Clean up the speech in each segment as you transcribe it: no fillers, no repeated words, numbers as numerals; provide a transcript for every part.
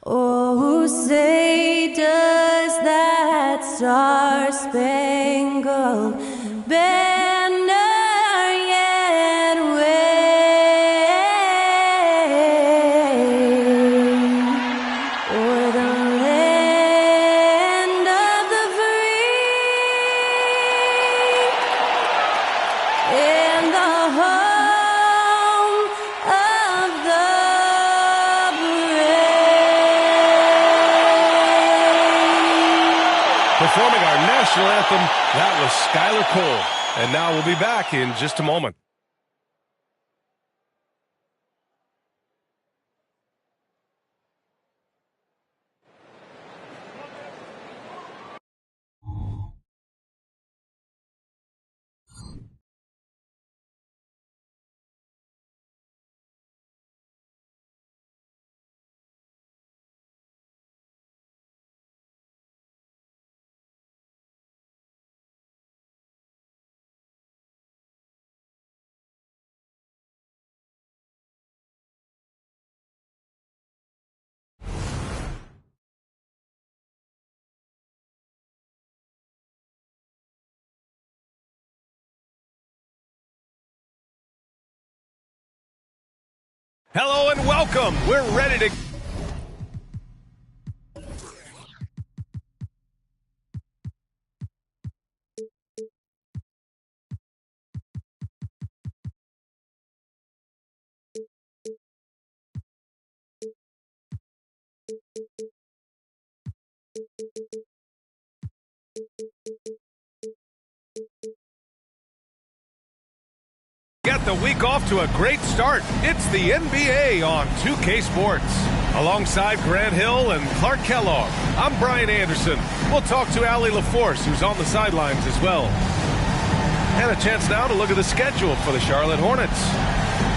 Oh, say does that star-spangled banner yet wave o'er the land of the free and the home of the Performing our national anthem, that was Skylar Cole. And now we'll be back in just a moment. Hello and welcome. We're ready to... Get the week off to a great start. It's the NBA on 2K Sports. Alongside Grant Hill and Clark Kellogg, I'm Brian Anderson. We'll talk to Allie LaForce, who's on the sidelines as well. And a chance now to look at the schedule for the Charlotte Hornets.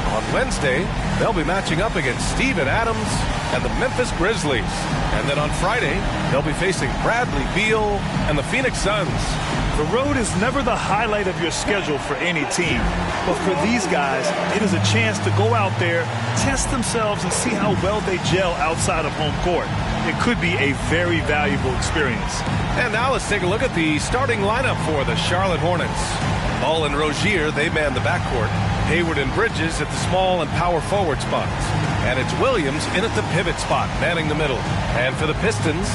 On Wednesday, they'll be matching up against Steven Adams and the Memphis Grizzlies. And then on Friday, they'll be facing Bradley Beal and the Phoenix Suns. The road is never the highlight of your schedule for any team. But for these guys, it is a chance to go out there, test themselves, and see how well they gel outside of home court. It could be a very valuable experience. And now let's take a look at the starting lineup for the Charlotte Hornets. Ball and Rozier, they man the backcourt. Hayward and Bridges at the small and power forward spots. And it's Williams in at the pivot spot, manning the middle. And for the Pistons,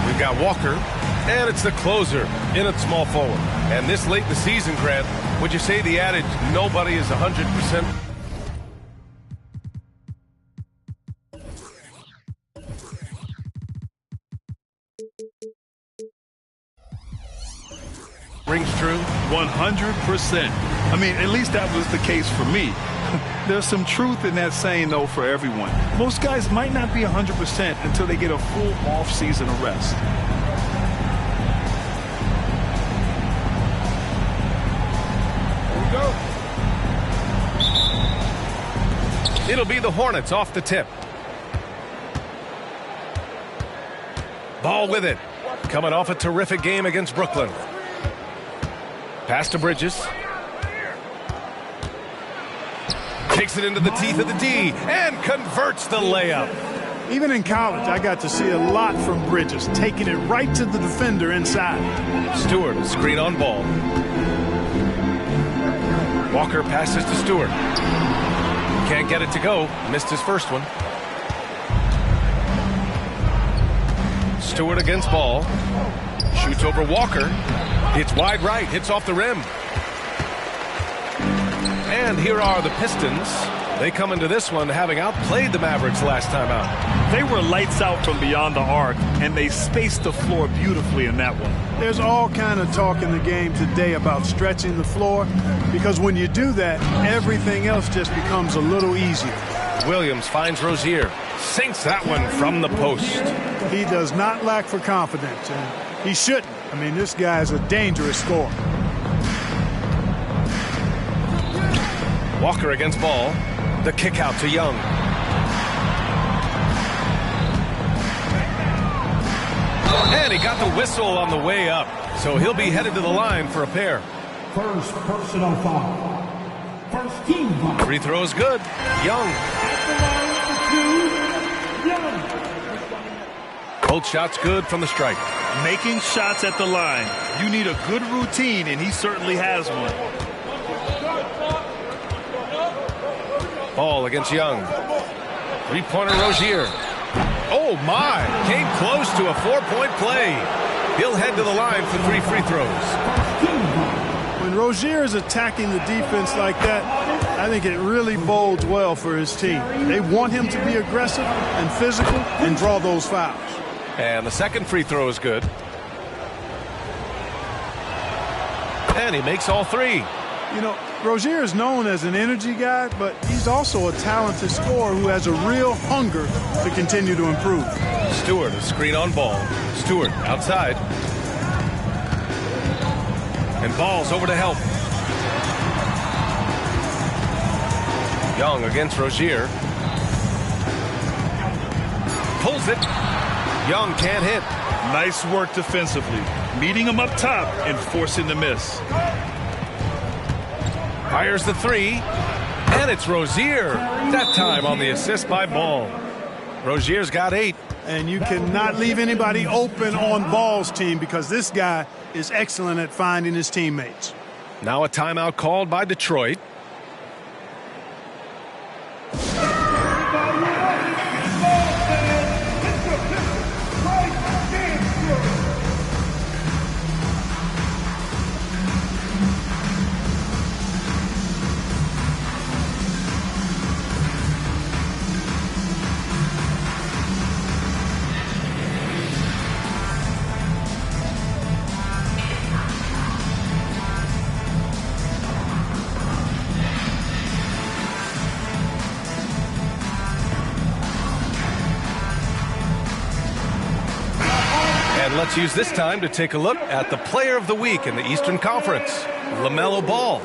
we've got Walker. And it's the closer in at small forward. And this late in the season, Grant, would you say the adage, nobody is 100%? Rings true? 100%. I mean, at least that was the case for me. There's some truth in that saying, though, for everyone. Most guys might not be 100% until they get a full off-season of rest. It'll be the Hornets off the tip. Ball with it. Coming off a terrific game against Brooklyn. Pass to Bridges. Takes it into the teeth of the D and converts the layup. Even in college, I got to see a lot from Bridges, taking it right to the defender inside. Stewart, screen on ball. Walker passes to Stewart. Can't get it to go. Missed his first one. Stewart against ball. Shoots over Walker. It's wide right. Hits off the rim. And here are the Pistons. They come into this one having outplayed the Mavericks last time out. They were lights out from beyond the arc, and they spaced the floor beautifully in that one. There's all kind of talk in the game today about stretching the floor, because when you do that, everything else just becomes a little easier. Williams finds Rozier. Sinks that one from the post. He does not lack for confidence, and he shouldn't. I mean, this guy is a dangerous scorer. Walker against ball. The kick out to Young. And he got the whistle on the way up. So he'll be headed to the line for a pair. First personal foul. First team foul. Free throw is good. Young. At the line for two, Young. Both shots good from the stripe. Making shots at the line. You need a good routine, and he certainly has one. Ball against Young. Three-pointer Rozier. Oh, my. Came close to a 4-point play. He'll head to the line for 3 free throws. When Rozier is attacking the defense like that, I think it really bodes well for his team. They want him to be aggressive and physical and draw those fouls. And the second free throw is good. And he makes all 3. You know, Rozier is known as an energy guy, but he's also a talented scorer who has a real hunger to continue to improve. Stewart, a screen on Ball. Stewart outside. And Ball's over to help. Young against Rozier. Pulls it. Young can't hit. Nice work defensively. Meeting him up top and forcing the miss. Fires the 3. And it's Rozier. That time on the assist by Ball. Rozier's got 8. And you cannot leave anybody open on Ball's team because this guy is excellent at finding his teammates. Now a timeout called by Detroit. And let's use this time to take a look at the player of the week in the Eastern Conference, LaMelo Ball.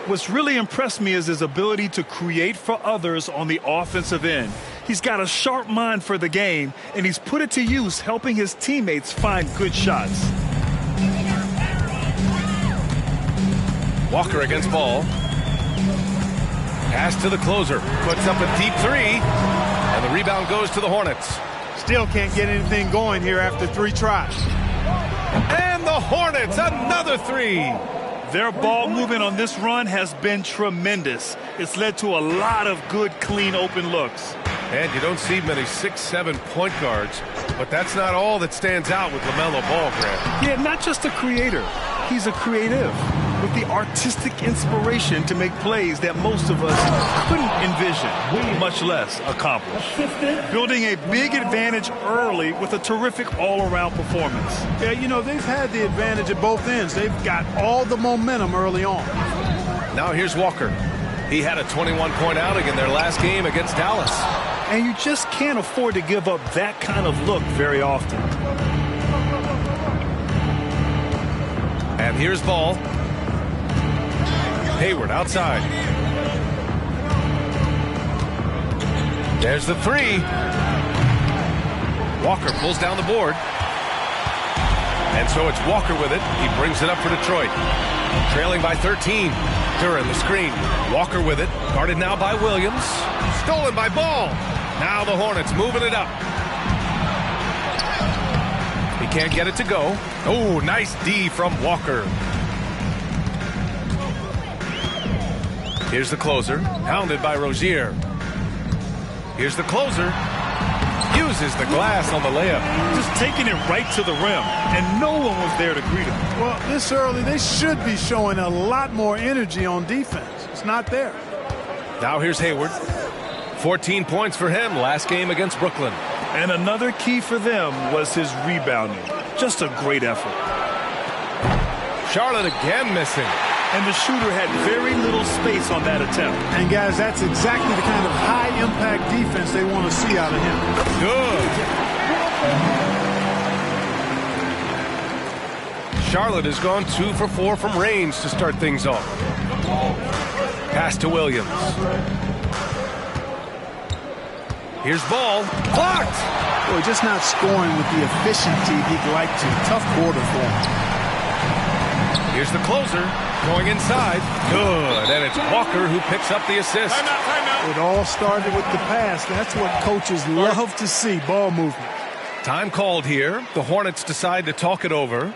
What's really impressed me is his ability to create for others on the offensive end. He's got a sharp mind for the game, and he's put it to use helping his teammates find good shots. Walker against Ball. Pass to the closer. Puts up a deep 3. And the rebound goes to the Hornets. Still can't get anything going here after 3 tries. And the Hornets, another 3. Their ball movement on this run has been tremendous. It's led to a lot of good, clean, open looks. And you don't see many 6'7" point guards, but that's not all that stands out with LaMelo Ball, Grant. Yeah, not just a creator. He's a creative with the artistic inspiration to make plays that most of us couldn't envision, much less accomplish. Building a big advantage early with a terrific all-around performance. Yeah, you know, they've had the advantage at both ends. They've got all the momentum early on. Now here's Walker. He had a 21-point outing in their last game against Dallas. And you just can't afford to give up that kind of look very often. And here's Ball. Hayward outside. There's the 3. Walker pulls down the board. And so it's Walker with it. He brings it up for Detroit. Trailing by 13. Duran the screen. Walker with it. Guarded now by Williams. Stolen by Ball. Now the Hornets moving it up. He can't get it to go. Oh, nice D from Walker. Here's the closer. Hounded by Rozier. Here's the closer. Uses the glass on the layup. Just taking it right to the rim, and no one was there to greet him. Well, this early, they should be showing a lot more energy on defense. It's not there. Now here's Hayward. 14 points for him last game against Brooklyn. And another key for them was his rebounding. Just a great effort. Charlotte again missing. And the shooter had very little space on that attempt. And, guys, that's exactly the kind of high-impact defense they want to see out of him. Good. Charlotte has gone 2 for 4 from range to start things off. Pass to Williams. Here's Ball. Blocked! Boy, just not scoring with the efficiency he'd like to. Tough quarter for him. Here's the closer. Going inside. Good. And it's Walker who picks up the assist. It all started with the pass. That's what coaches love to see, ball movement. Time called here. The Hornets decide to talk it over.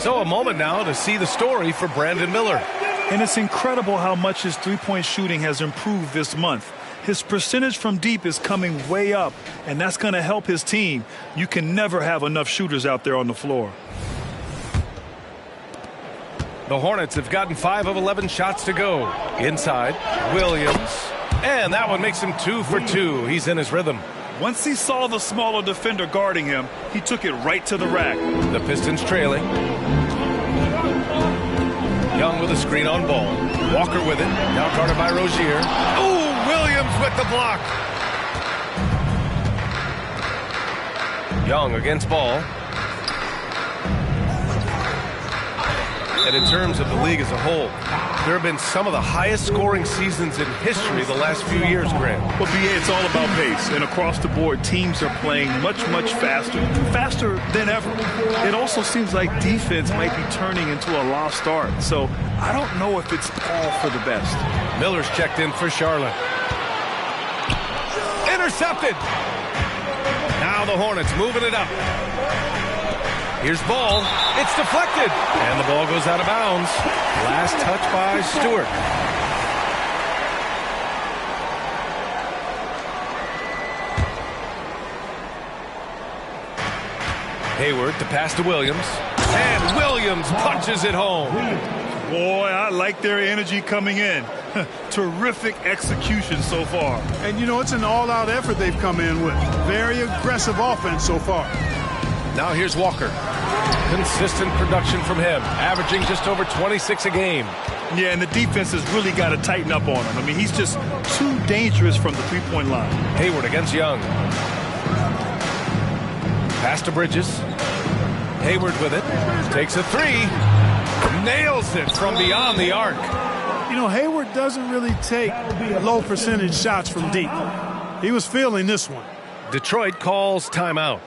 So a moment now to see the story for Brandon Miller. And it's incredible how much his three-point shooting has improved this month. His percentage from deep is coming way up, and that's going to help his team. You can never have enough shooters out there on the floor. The Hornets have gotten 5 of 11 shots to go. Inside, Williams. And that one makes him 2 for 2. He's in his rhythm. Once he saw the smaller defender guarding him, he took it right to the rack. The Pistons trailing. Young with a screen on ball. Walker with it. Now guarded by Rozier. Oh, Williams with the block. Young against ball. And in terms of the league as a whole, there have been some of the highest scoring seasons in history the last few years, Grant. Well, BA, it's all about pace. And across the board, teams are playing much faster than ever. It also seems like defense might be turning into a lost art. So I don't know if it's all for the best. Miller's checked in for Charlotte. Intercepted. Now the Hornets moving it up. Here's ball. It's deflected. And the ball goes out of bounds. Last touch by Stewart. Hayward to pass to Williams. And Williams punches it home. Boy, I like their energy coming in. Terrific execution so far. And, you know, it's an all-out effort they've come in with. Very aggressive offense so far. Now here's Walker. Consistent production from him, averaging just over 26 a game. Yeah, and the defense has really got to tighten up on him. I mean, he's just too dangerous from the three-point line. Hayward against Young. Pass to Bridges. Hayward with it. Takes a three. Nails it from beyond the arc. You know, Hayward doesn't really take low percentage shots from deep. He was feeling this one. Detroit calls timeout.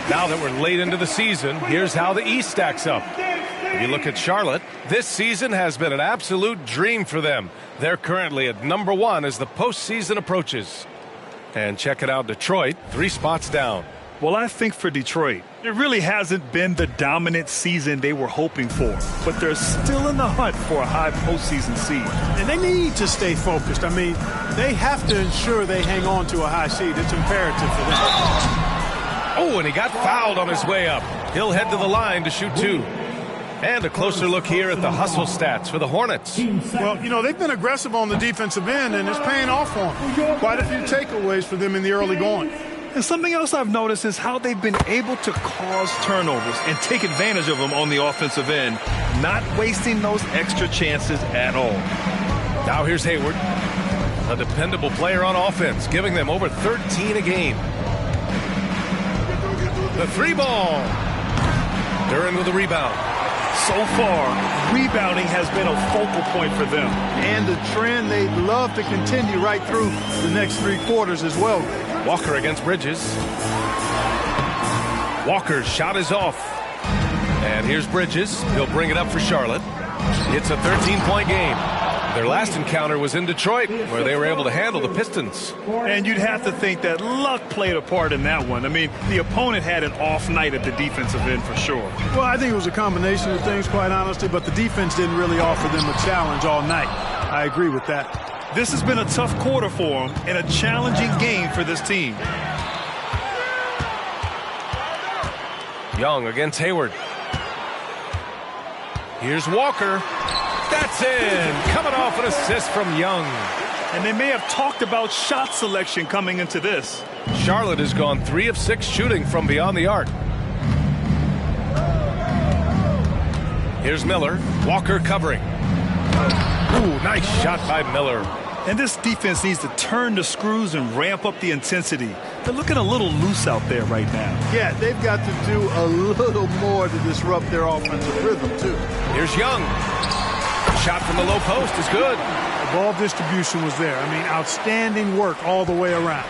Now that we're late into the season, here's how the East stacks up. If you look at Charlotte, this season has been an absolute dream for them. They're currently at number 1 as the postseason approaches. And check it out, Detroit, 3 spots down. Well, I think for Detroit, it really hasn't been the dominant season they were hoping for. But they're still in the hunt for a high postseason seed. And they need to stay focused. I mean, they have to ensure they hang on to a high seed. It's imperative for them. Oh, and he got fouled on his way up. He'll head to the line to shoot 2. And a closer look here at the hustle stats for the Hornets. Well, you know, they've been aggressive on the defensive end, and it's paying off for them. Quite a few takeaways for them in the early going. And something else I've noticed is how they've been able to cause turnovers and take advantage of them on the offensive end, not wasting those extra chances at all. Now here's Hayward, a dependable player on offense, giving them over 13 a game. The three ball. Duran with a rebound. So far, rebounding has been a focal point for them. And the trend they'd love to continue right through the next 3 quarters as well. Walker against Bridges. Walker's shot is off. And here's Bridges. He'll bring it up for Charlotte. It's a 13-point game. Their last encounter was in Detroit, where they were able to handle the Pistons. And you'd have to think that luck played a part in that one. I mean, the opponent had an off night at the defensive end for sure. Well, I think it was a combination of things, quite honestly, but the defense didn't really offer them a challenge all night. I agree with that. This has been a tough quarter for them and a challenging game for this team. Young against Hayward. Here's Walker. That's in. Coming off an assist from Young. And they may have talked about shot selection coming into this. Charlotte has gone 3 of 6 shooting from beyond the arc. Here's Miller. Walker covering. Ooh, nice shot by Miller. And this defense needs to turn the screws and ramp up the intensity. They're looking a little loose out there right now. Yeah, they've got to do a little more to disrupt their offensive rhythm, too. Here's Young. Shot from the low post is good. The ball distribution was there. I mean, outstanding work all the way around.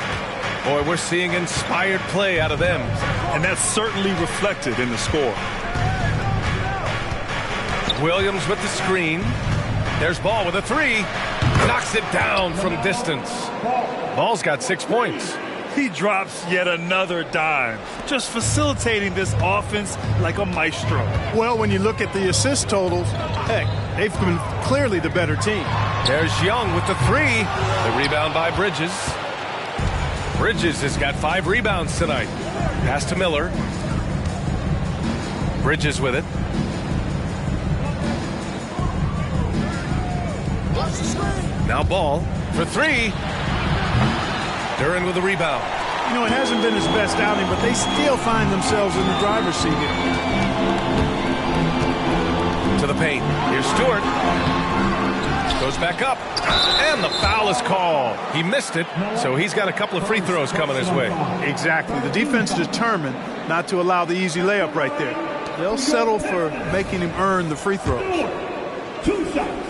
Boy, we're seeing inspired play out of them. And that's certainly reflected in the score. Williams with the screen. There's Ball with a 3. Knocks it down from distance. Ball's got 6 points. He drops yet another dime, just facilitating this offense like a maestro. Well, when you look at the assist totals, heck, they've been clearly the better team. There's Young with the 3. The rebound by Bridges. Bridges has got 5 rebounds tonight. Pass to Miller. Bridges with it. Now Ball for 3. Duran with the rebound. You know, it hasn't been his best outing, but they still find themselves in the driver's seat here. To the paint. Here's Stewart. Goes back up. And the foul is called. He missed it, so he's got a couple of free throws coming his way. Exactly. The defense determined not to allow the easy layup right there. They'll settle for making him earn the free throws. 2 shots.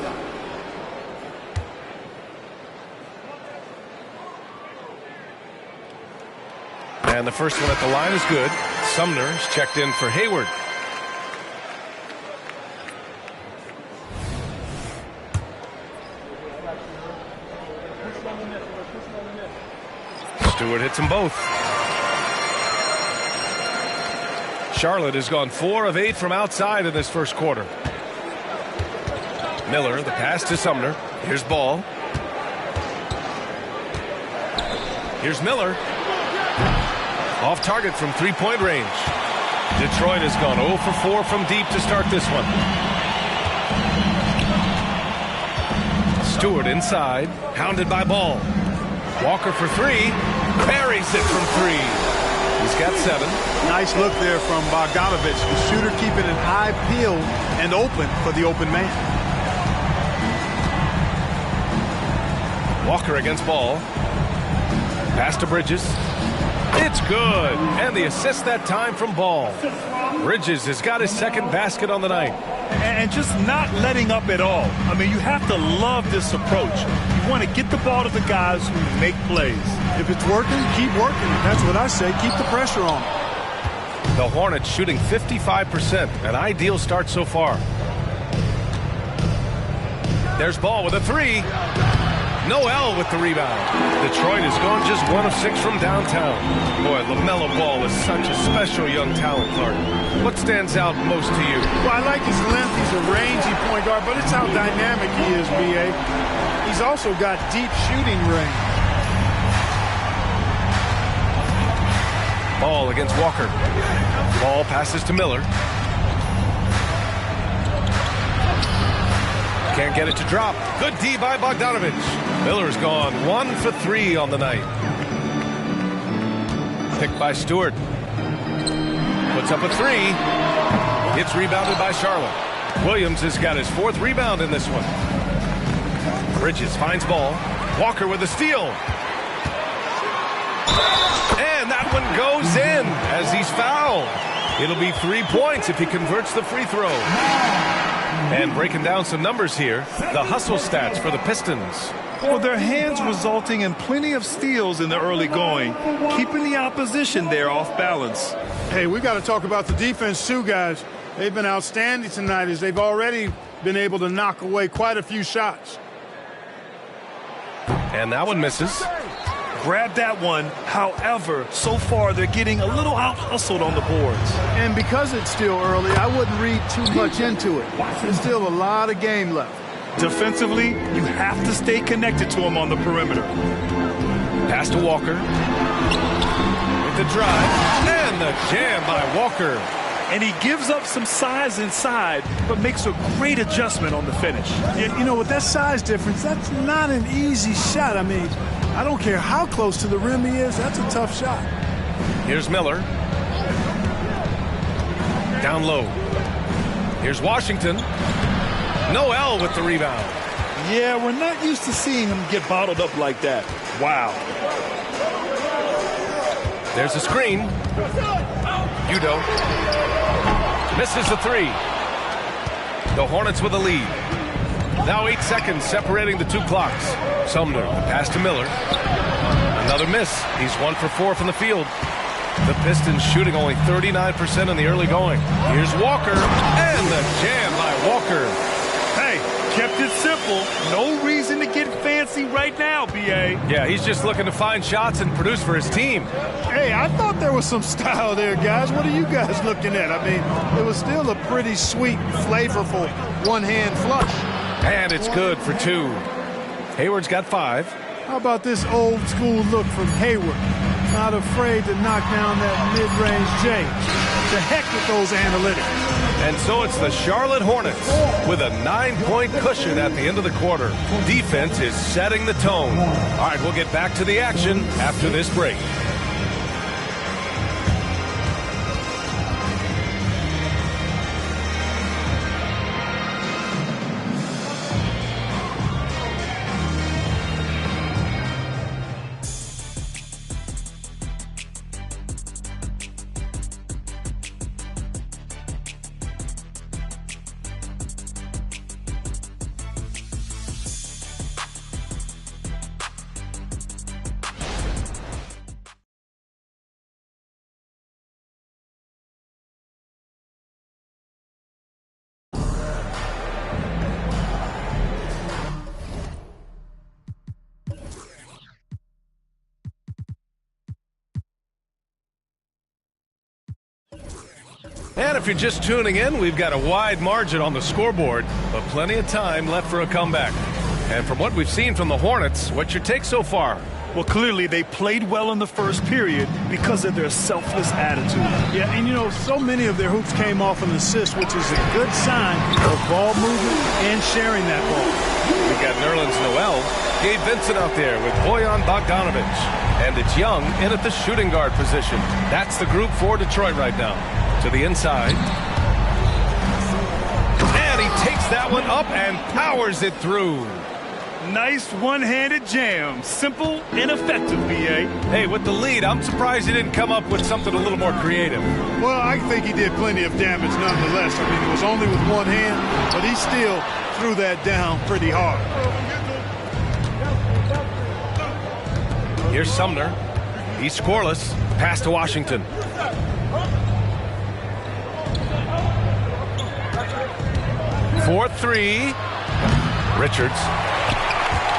And the first one at the line is good. Sumner's checked in for Hayward. Stewart hits them both. Charlotte has gone 4 of 8 from outside in this first quarter. Miller, the pass to Sumner. Here's Ball. Here's Miller. Off target from 3-point range. Detroit has gone 0 for 4 from deep to start this one. Stewart inside, hounded by Ball. Walker for 3, buries it from 3. He's got 7. Nice look there from Bogdanovich. The shooter keeping an eye peeled and open for the open man. Walker against Ball. Pass to Bridges. It's good. And the assist that time from Ball. Bridges has got his second basket on the night. And just not letting up at all. I mean, you have to love this approach. You want to get the ball to the guys who make plays. If it's working, keep working. That's what I say. Keep the pressure on. The Hornets shooting 55%. An ideal start so far. There's Ball with a 3. Noel with the rebound. Detroit has gone just 1 of 6 from downtown. Boy, LaMelo Ball is such a special young talent, Clark. What stands out most to you? Well, I like his length. He's a rangy point guard, but it's how dynamic he is, B.A. He's also got deep shooting range. Ball against Walker. Ball passes to Miller. Can't get it to drop. Good D by Bogdanovich. Miller's gone 1 for 3 on the night. Picked by Stewart. Puts up a three. It's rebounded by Charlotte. Williams has got his 4th rebound in this one. Bridges finds ball. Walker with a steal. And that one goes in as he's fouled. It'll be 3 points if he converts the free throw. And breaking down some numbers here, the hustle stats for the Pistons. Well, their hands resulting in plenty of steals in the early going, keeping the opposition there off balance. Hey, we got to talk about the defense too, guys. They've been outstanding tonight as they've already been able to knock away quite a few shots. And that one misses. Grab that one. However, so far they're getting a little out-hustled on the boards. And because it's still early, I wouldn't read too much into it. There's still a lot of game left. Defensively, you have to stay connected to him on the perimeter. Pass to Walker. With the drive. And the jam by Walker. And he gives up some size inside, but makes a great adjustment on the finish. Yeah, you know, with that size difference, that's not an easy shot. I mean, I don't care how close to the rim he is. That's a tough shot. Here's Miller. Down low. Here's Washington. Noel with the rebound. Yeah, we're not used to seeing him get bottled up like that. Wow. There's a screen. Udo. Misses the three. The Hornets with a lead. Now 8 seconds separating the two clocks. Sumner, the pass to Miller. Another miss. He's 1 for 4 from the field. The Pistons shooting only 39% in the early going. Here's Walker. And the jam by Walker. Hey, kept it simple. No reason to get fancy right now, B.A. Yeah, he's just looking to find shots and produce for his team. Hey, I thought there was some style there, guys. What are you guys looking at? I mean, it was still a pretty sweet, flavorful one-hand flush. And it's good for 2. Hayward's got 5. How about this old-school look from Hayward? Not afraid to knock down that mid-range J. To heck with those analytics. And so it's the Charlotte Hornets with a 9-point cushion at the end of the quarter. Defense is setting the tone. All right, we'll get back to the action after this break. And if you're just tuning in, we've got a wide margin on the scoreboard, but plenty of time left for a comeback. And from what we've seen from the Hornets, what's your take so far? Well, clearly they played well in the first period because of their selfless attitude. Yeah, and you know, so many of their hoops came off an assist, which is a good sign of ball movement and sharing that ball. We got Nerlens Noel, Gabe Vincent out there with Bojan Bogdanovic. And it's Young in at the shooting guard position. That's the group for Detroit right now. To the inside. And he takes that one up and powers it through. Nice one-handed jam. Simple and effective, B.A. Hey, with the lead, I'm surprised he didn't come up with something a little more creative. Well, I think he did plenty of damage nonetheless. I mean, it was only with one hand, but he still threw that down pretty hard. Here's Sumner. He's scoreless. Pass to Washington. For 3. Richards.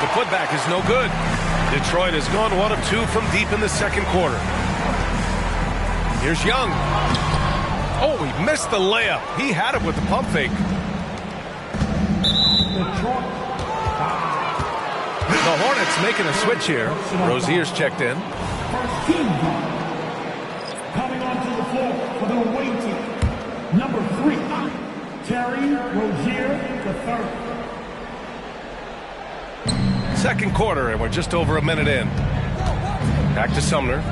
The putback is no good. Detroit has gone 1 of 2 from deep in the second quarter. Here's Young. Oh, he missed the layup. He had it with the pump fake. The Hornets making a switch here. Rozier's checked in. Coming onto the floor for the away team, number 3, Terry Rozier III. Second quarter, and we're just over a minute in. Back to Sumner.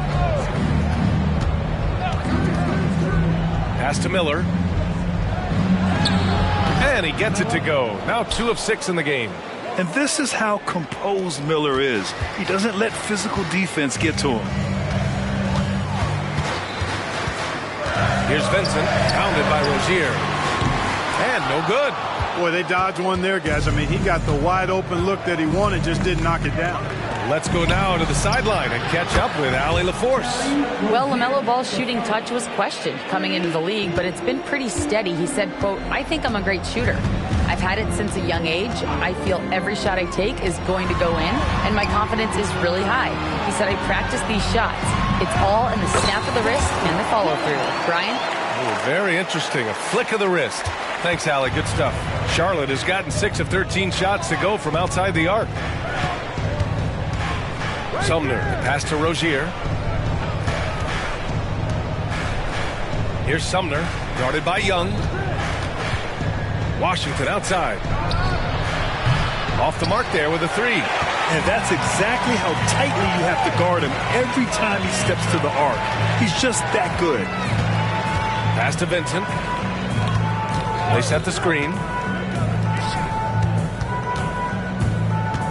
Pass to Miller. And he gets it to go. Now 2 of 6 in the game. And this is how composed Miller is. He doesn't let physical defense get to him. Here's Vincent, pounded by Rozier. And no good. Boy, they dodged one there, guys. I mean, he got the wide open look that he wanted, just didn't knock it down. Let's go now to the sideline and catch up with Allie LaForce. Well, LaMelo Ball's shooting touch was questioned coming into the league, but it's been pretty steady. He said, quote, "I think I'm a great shooter. I've had it since a young age. I feel every shot I take is going to go in, and my confidence is really high." He said, "I practice these shots. It's all in the snap of the wrist and the follow-through." Brian? Oh, very interesting. A flick of the wrist. Thanks, Allie. Good stuff. Charlotte has gotten 6 of 13 shots to go from outside the arc. Sumner, pass to Rozier. Here's Sumner, guarded by Young. Washington outside. Off the mark there with a 3. And that's exactly how tightly you have to guard him every time he steps to the arc. He's just that good. Pass to Vincent. They set the screen.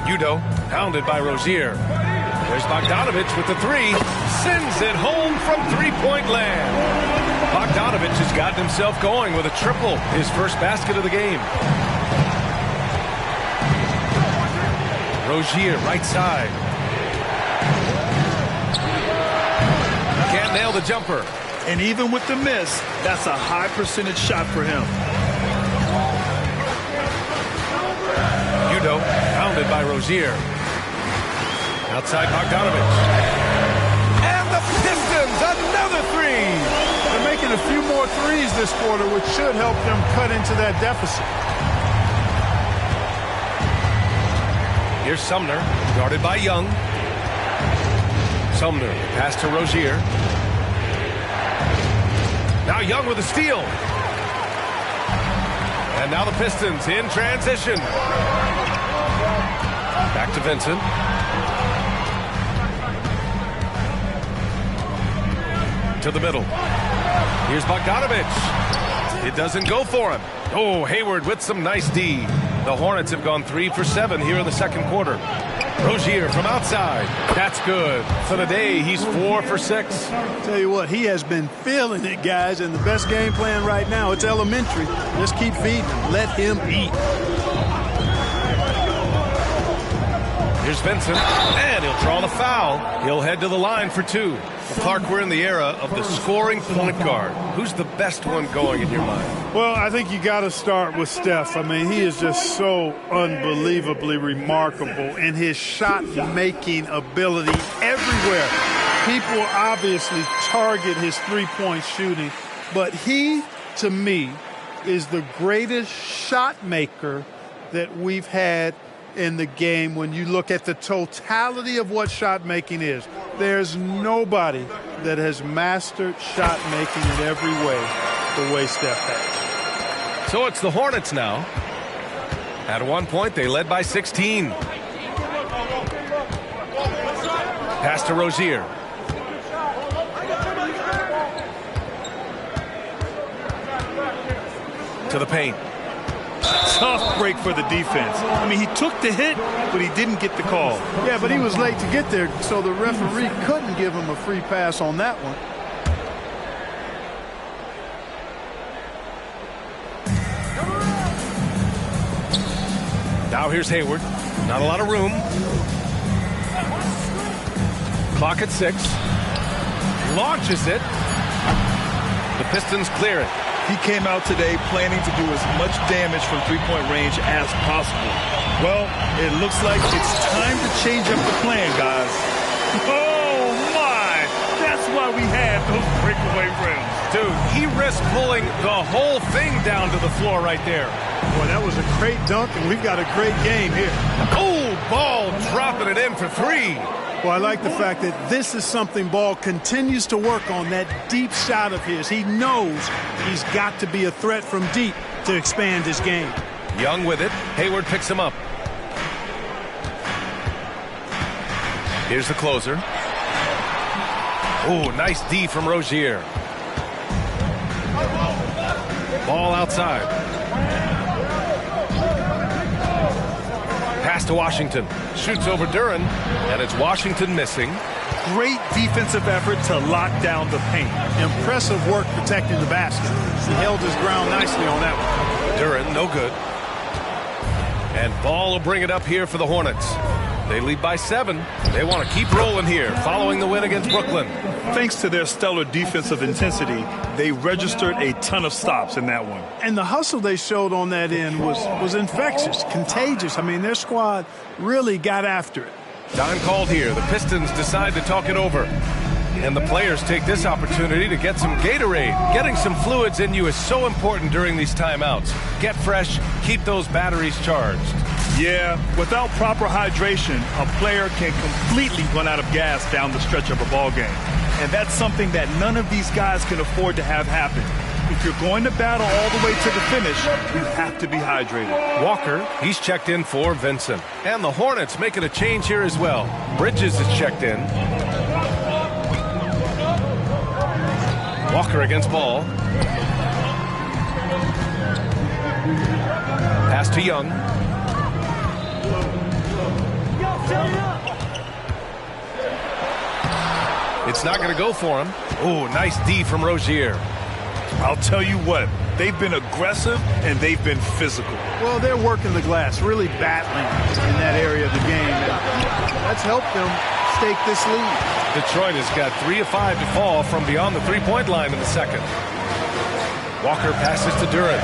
Udo, pounded by Rozier. There's Bogdanovich with the 3. Sends it home from three-point land. Bogdanovich has gotten himself going with a triple, his first basket of the game. Rozier, right side. Can't nail the jumper. And even with the miss, that's a high percentage shot for him. Udo, pounded by Rozier. Outside Bogdanovich. And the Pistons, another 3. They're making a few more threes this quarter, which should help them cut into that deficit. Here's Sumner, guarded by Young. Sumner, pass to Rozier. Now Young with a steal. And now the Pistons in transition. Back to Vincent. To the middle. Here's Bogdanovich. It doesn't go for him. Oh, Hayward with some nice D. The Hornets have gone 3 for 7 here in the second quarter. Rozier from outside. That's good. For the day, he's 4 for 6. Tell you what, he has been feeling it, guys, and the best game plan right now, it's elementary. Just keep feeding him. Let him eat. Here's Vincent, and he'll draw the foul. He'll head to the line for 2. Well, Clark, we're in the era of the scoring point guard. Who's the best one going in your mind? Well, I think you got to start with Steph. I mean, he is just so unbelievably remarkable in his shot-making ability everywhere. People obviously target his three-point shooting, but he, to me, is the greatest shot maker that we've had in the game. When you look at the totality of what shot making is, there's nobody that has mastered shot making in every way the way Steph has. So it's the Hornets now. At one point, they led by 16. Pass to Rozier. To the paint. Tough break for the defense. I mean, he took the hit, but he didn't get the call. Yeah, but he was late to get there, so the referee couldn't give him a free pass on that one. Now here's Hayward. Not a lot of room. Clock at 6. Launches it. The Pistons clear it. He came out today planning to do as much damage from three-point range as possible. Well, it looks like it's time to change up the plan, guys. Oh, my! That's why we had those breakaway rims. Dude, he risked pulling the whole thing down to the floor right there. Boy, that was a great dunk, and we've got a great game here. Oh, Ball dropping it in for 3. Well, I like the fact that this is something Ball continues to work on, that deep shot of his. He knows he's got to be a threat from deep to expand his game. Young with it. Hayward picks him up. Here's the closer. Oh, nice D from Rozier. Ball outside. Pass to Washington. Shoots over Duren, and it's Washington missing. Great defensive effort to lock down the paint. Impressive work protecting the basket. He held his ground nicely on that one. Duren, no good. And Ball will bring it up here for the Hornets. They lead by 7. They want to keep rolling here following the win against Brooklyn. Thanks to their stellar defensive intensity, they registered a ton of stops in that one. And the hustle they showed on that end was infectious, contagious. I mean, their squad really got after it. Time called here. The Pistons decide to talk it over. And the players take this opportunity to get some Gatorade. Getting some fluids in you is so important during these timeouts. Get fresh, keep those batteries charged. Yeah, without proper hydration, a player can completely run out of gas down the stretch of a ball game. And that's something that none of these guys can afford to have happen. If you're going to battle all the way to the finish, you have to be hydrated. Walker, he's checked in for Vincent. And the Hornets making a change here as well. Bridges is checked in. Walker against Ball. Pass to Young. It's not going to go for him. Oh, nice D from Rozier. I'll tell you what, they've been aggressive and they've been physical. Well, they're working the glass, really battling in that area of the game. And that's helped them stake this lead. Detroit has got 3 of 5 to fall from beyond the three-point line in the second. Walker passes to Duren.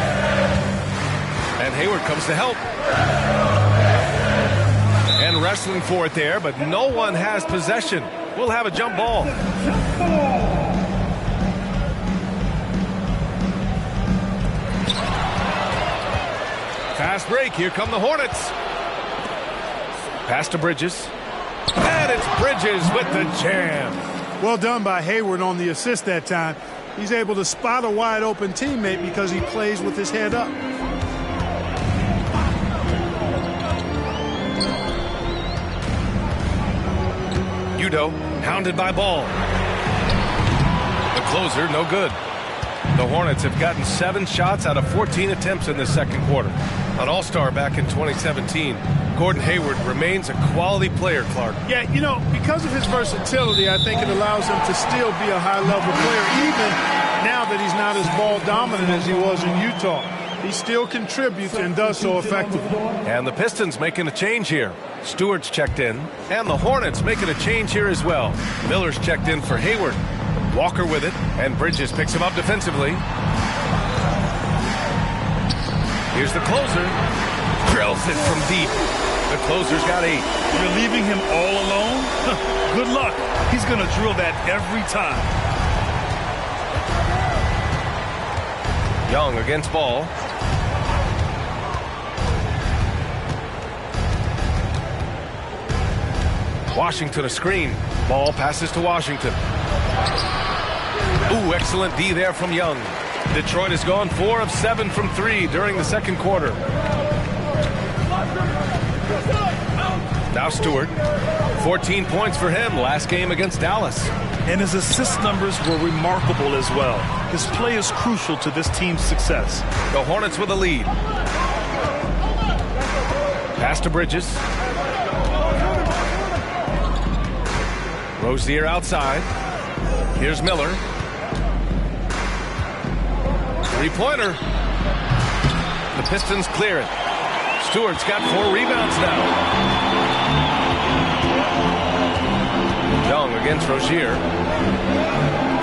And Hayward comes to help. And wrestling for it there, but no one has possession. We'll have a jump ball. Fast break. Here come the Hornets. Pass to Bridges. And it's Bridges with the jam. Well done by Hayward on the assist that time. He's able to spot a wide open teammate because he plays with his head up. Udo, hounded by Ball. The closer, no good. The Hornets have gotten 7 shots out of 14 attempts in the second quarter. An all-star back in 2017. Gordon Hayward remains a quality player, Clark. Yeah, you know, because of his versatility, I think it allows him to still be a high-level player, even now that he's not as ball-dominant as he was in Utah. He still contributes and does so effectively. And the Pistons making a change here. Stewart's checked in, and the Hornets making a change here as well. Miller's checked in for Hayward. Walker with it, and Bridges picks him up defensively. Here's the closer. Drills it from deep. The closer's got 8. You're leaving him all alone? Good luck. He's going to drill that every time. Young against Ball. Washington a screen. Ball passes to Washington. Ooh, excellent D there from Young. Detroit has gone 4 of 7 from 3 during the second quarter. Now Stewart. 14 points for him last game against Dallas. And his assist numbers were remarkable as well. His play is crucial to this team's success. The Hornets with a lead. Pass to Bridges. Rozier outside. Here's Miller. Three-pointer. The Pistons clear it. Stewart's got 4 rebounds now. Young against Rozier.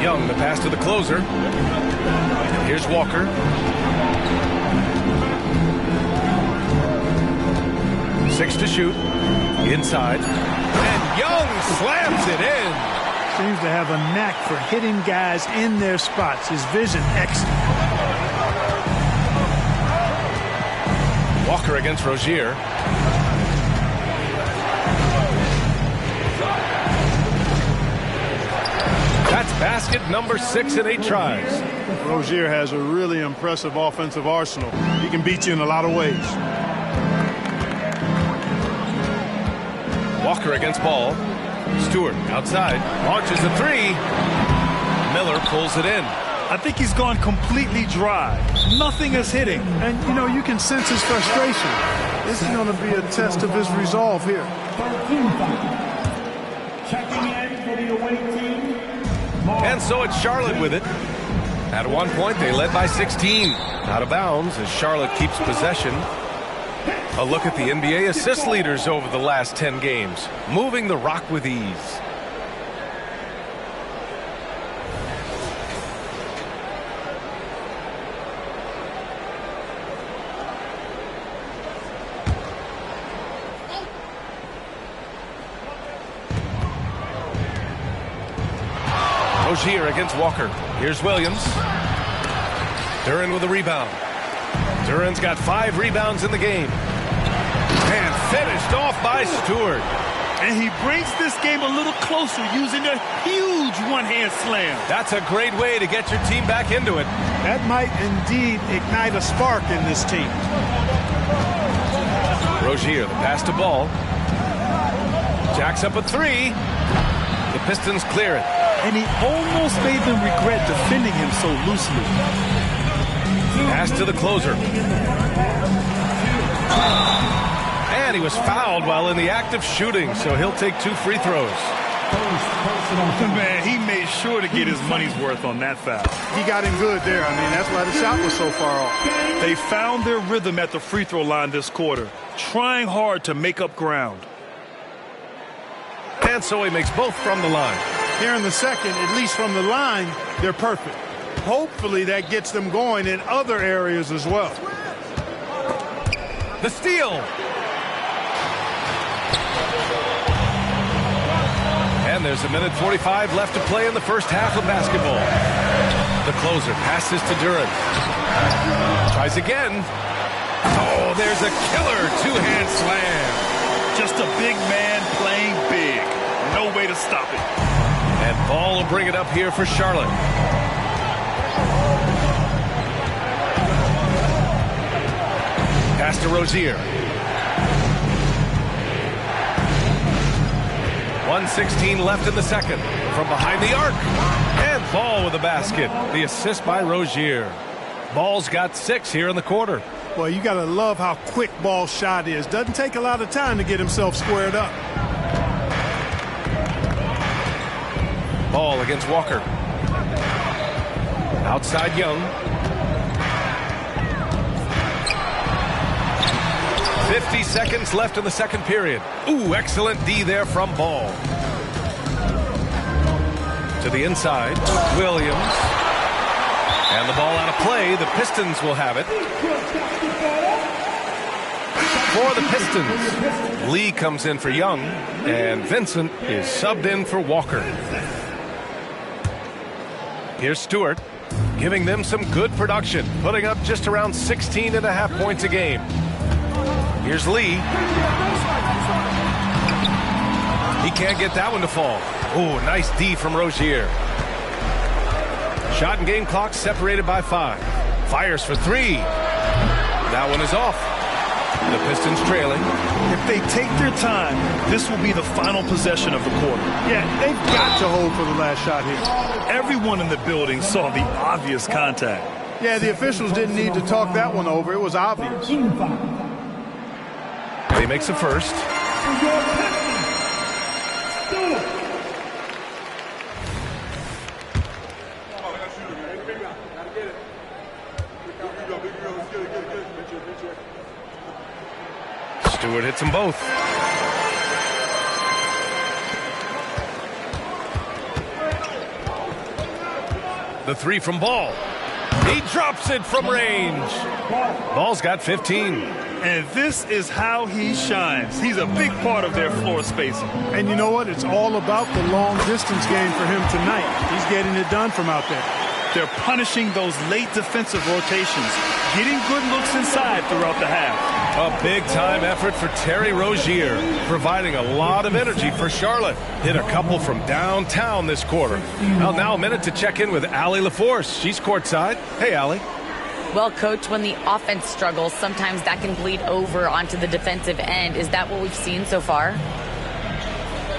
Young, the pass to the closer. Here's Walker. Six to shoot. Inside. And Young slams it in. Seems to have a knack for hitting guys in their spots. His vision excellent. Walker against Rozier. That's basket number 6 in 8 tries. Rozier has a really impressive offensive arsenal. He can beat you in a lot of ways. Walker against Ball. Stewart outside. Launches a 3. Miller pulls it in. I think he's gone completely dry. Nothing is hitting. And, you know, you can sense his frustration. This is going to be a test of his resolve here. 13 foul. Checking in for the away team. And so it's Charlotte with it. At one point, they led by 16. Out of bounds as Charlotte keeps possession. A look at the NBA assist leaders over the last 10 games. Moving the rock with ease. Rozier against Walker. Here's Williams. Duran with a rebound. Duran's got 5 rebounds in the game. And finished off by Stewart. And he brings this game a little closer using a huge one-hand slam. That's a great way to get your team back into it. That might indeed ignite a spark in this team. Rozier, the pass to Ball. Jacks up a 3. The Pistons clear it. And he almost made them regret defending him so loosely. Pass to the closer. And he was fouled while in the act of shooting, so he'll take 2 free throws. Man, he made sure to get his money's worth on that foul. He got him good there. I mean, that's why the shot was so far off. They found their rhythm at the free throw line this quarter, trying hard to make up ground. And so he makes both from the line. Here in the second, at least from the line, they're perfect. Hopefully that gets them going in other areas as well. The steal. And there's 1:45 left to play in the first half of basketball. The closer passes to Duran. Tries again. Oh, there's a killer 2-hand slam. Just a big man playing big. No way to stop it. And Ball will bring it up here for Charlotte. Pass to Rozier. 1:16 left in the second. From behind the arc. And Ball with the basket. The assist by Rozier. Ball's got 6 here in the quarter. Well, you got to love how quick Ball's shot is. Doesn't take a lot of time to get himself squared up. Ball against Walker. Outside Young. 50 seconds left in the second period. Ooh, excellent D there from Ball. To the inside, Williams. And the ball out of play. The Pistons will have it. For the Pistons, Lee comes in for Young, and Vincent is subbed in for Walker. Here's Stewart, giving them some good production, putting up just around 16.5 points a game. Here's Lee. He can't get that one to fall. Oh, nice D from Rozier. Shot and game clock separated by 5. Fires for 3. That one is off. The Pistons trailing. If they take their time, this will be the final possession of the quarter. Yeah, they've got to hold for the last shot here. Everyone in the building saw the obvious contact. Yeah, the officials didn't need to talk that one over. It was obvious. He makes a first. Stewart hits them both. The 3 from Ball. He drops it from range. Ball's got 15. And this is how he shines. He's a big part of their floor spacing. And you know what? It's all about the long distance game for him tonight. He's getting it done from out there. They're punishing those late defensive rotations, getting good looks inside throughout the half. A big-time effort for Terry Rozier, providing a lot of energy for Charlotte. Hit a couple from downtown this quarter. Well, now a minute to check in with Allie LaForce. She's courtside. Hey, Allie. Well, Coach, when the offense struggles, sometimes that can bleed over onto the defensive end. Is that what we've seen so far?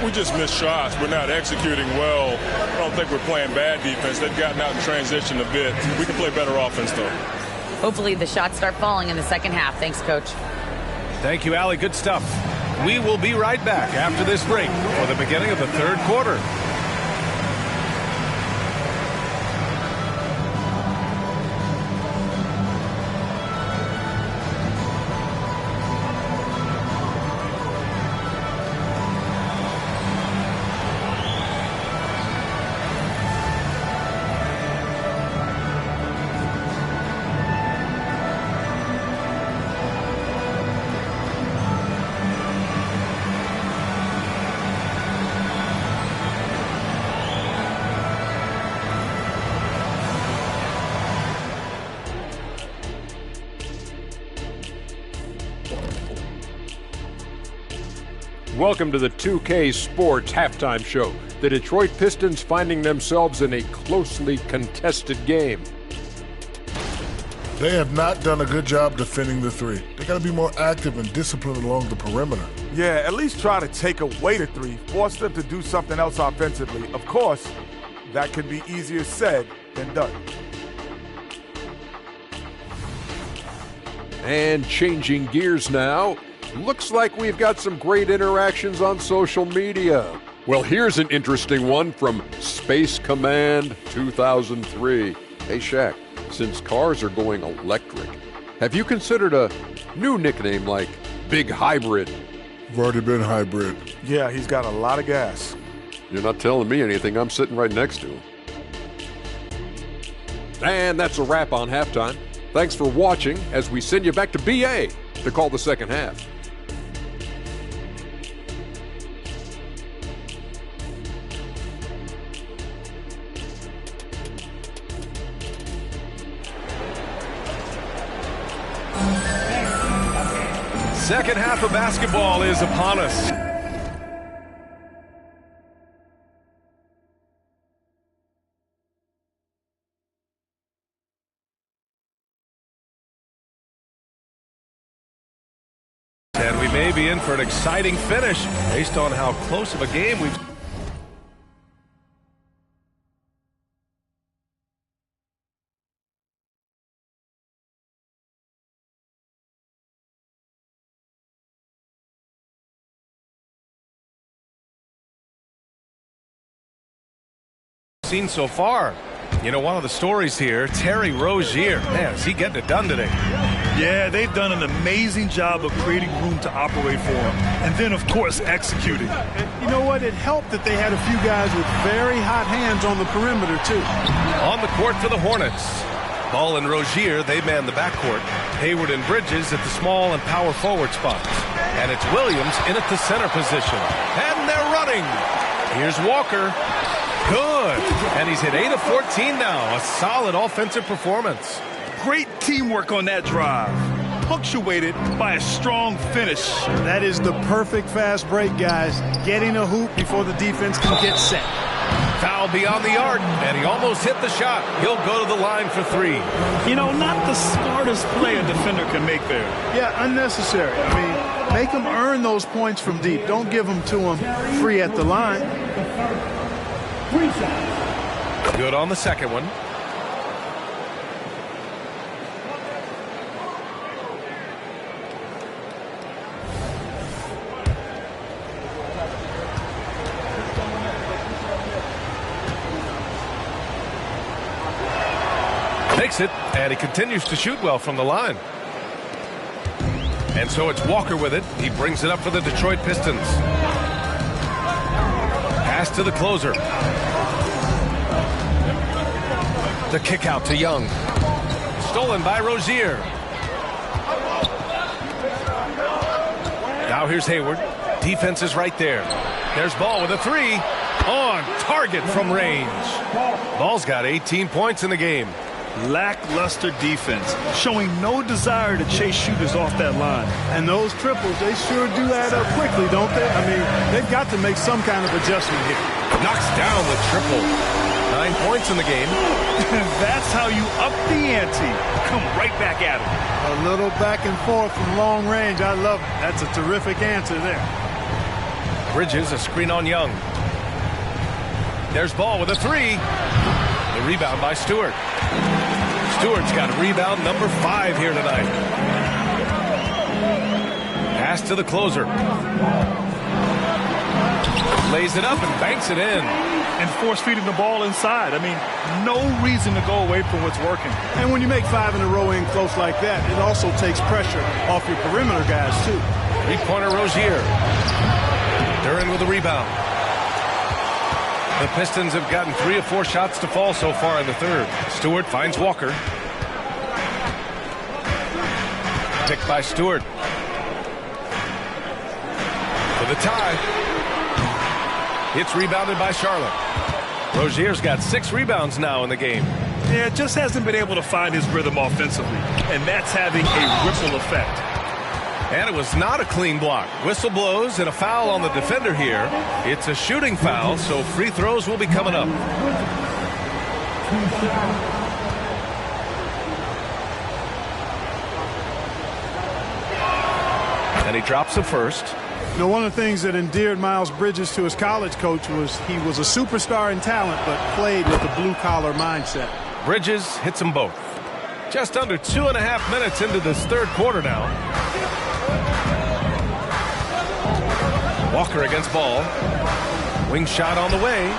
We just missed shots. We're not executing well. I don't think we're playing bad defense. They've gotten out in transition a bit. We can play better offense, though. Hopefully the shots start falling in the second half. Thanks, Coach. Thank you, Allie. Good stuff. We will be right back after this break for the beginning of the third quarter. Welcome to the 2K Sports Halftime Show. The Detroit Pistons finding themselves in a closely contested game. They have not done a good job defending the three. They got to be more active and disciplined along the perimeter. Yeah, at least try to take away the three, force them to do something else offensively. Of course, that can be easier said than done. And changing gears now, looks like we've got some great interactions on social media. Well, here's an interesting one from Space Command 2003. Hey, Shaq, since cars are going electric, have you considered a new nickname like Big Hybrid? I've already been hybrid. Yeah, he's got a lot of gas. You're not telling me anything. I'm sitting right next to him. And that's a wrap on halftime. Thanks for watching as we send you back to BA to call the second half. Second half of basketball is upon us. And we may be in for an exciting finish based on how close of a game we've seen so far. You know, one of the stories here, Terry Rozier. Man, is he getting it done today? Yeah, they've done an amazing job of creating room to operate for him. And then, of course, executing. And you know what? It helped that they had a few guys with very hot hands on the perimeter, too. On the court for the Hornets. Ball and Rozier, they man the backcourt. Hayward and Bridges at the small and power forward spots. And it's Williams in at the center position. And they're running. Here's Walker. Good. And he's hit 8 of 14 now. A solid offensive performance. Great teamwork on that drive, punctuated by a strong finish. That is the perfect fast break, guys. Getting a hoop before the defense can get set. Foul beyond the arc, and he almost hit the shot. He'll go to the line for three. You know, not the smartest play a defender can make there. Yeah, unnecessary. I mean, make them earn those points from deep. Don't give them to them free at the line. Good on the second one. Makes it, and he continues to shoot well from the line. And so it's Walker with it. He brings it up for the Detroit Pistons. Pass to the closer. The kick out to Young. Stolen by Rozier. Now here's Hayward. Defense is right there. There's Ball with a three. On target from range. Ball's got 18 points in the game. Lackluster defense, showing no desire to chase shooters off that line. And those triples, they sure do add up quickly, don't they? I mean, they've got to make some kind of adjustment here. Knocks down the triple. 9 points in the game. That's how you up the ante. Come right back at him. A little back and forth from long range. I love it. That's a terrific answer there. Bridges, a screen on Young. There's Ball with a three. The rebound by Stewart. Stewart's got rebound number 5 here tonight. Pass to the closer. Lays it up and banks it in. And force-feeding the ball inside. I mean, no reason to go away from what's working. And when you make 5 in a row in close like that, it also takes pressure off your perimeter guys, too. Three-pointer Rozier. Duren with the rebound. The Pistons have gotten 3 or 4 shots to fall so far in the third. Stewart finds Walker. Picked by Stewart. For the tie. It's rebounded by Charlotte. Rozier's got 6 rebounds now in the game. Yeah, just hasn't been able to find his rhythm offensively, and that's having a ripple effect. And it was not a clean block. Whistle blows and a foul on the defender here. It's a shooting foul, so free throws will be coming up. And he drops the first. You know, one of the things that endeared Miles Bridges to his college coach was he was a superstar in talent, but played with a blue-collar mindset. Bridges hits them both. Just under 2.5 minutes into this third quarter now. Walker against ball. Wing shot on the way.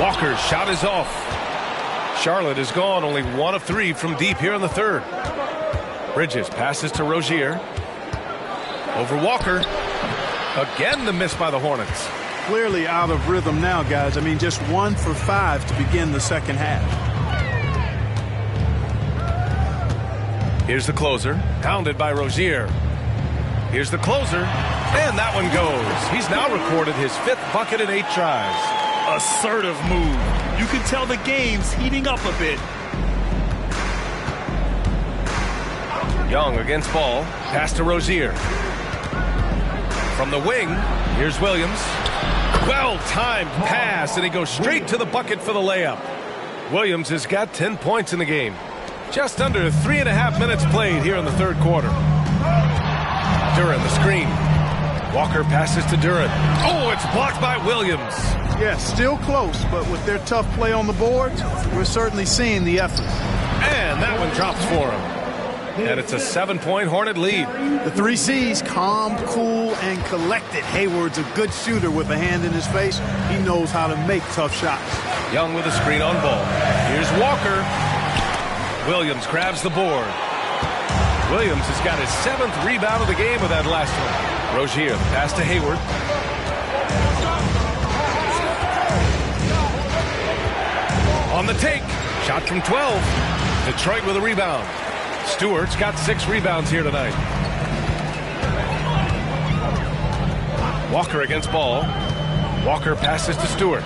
Walker's shot is off. Charlotte is gone, only 1 of 3 from deep here in the third. Bridges passes to Rozier. Over Walker. Again, the miss by the Hornets. Clearly out of rhythm now, guys. I mean, just 1 for 5 to begin the second half. Here's the closer, hounded by Rozier. Here's the closer, and that one goes. He's now recorded his 5th bucket in 8 tries. Assertive move. You can tell the game's heating up a bit. Young against ball, pass to Rozier. From the wing, here's Williams. Well-timed pass, and he goes straight to the bucket for the layup. Williams has got 10 points in the game. Just under 3.5 minutes played here in the third quarter. Duren, the screen. Walker passes to Duren. Oh, it's blocked by Williams. Yeah, still close, but with their tough play on the boards, we're certainly seeing the effort. And that one drops for him. And it's a 7-point Hornet lead. The 3 C's, calm, cool, and collected. Hayward's a good shooter with a hand in his face. He knows how to make tough shots. Young with a screen on ball. Here's Walker. Williams grabs the board. Williams has got his 7th rebound of the game with that last one. Rozier, pass to Hayward. On the take. Shot from 12. Detroit with a rebound. Stewart's got 6 rebounds here tonight. Walker against ball. Walker passes to Stewart.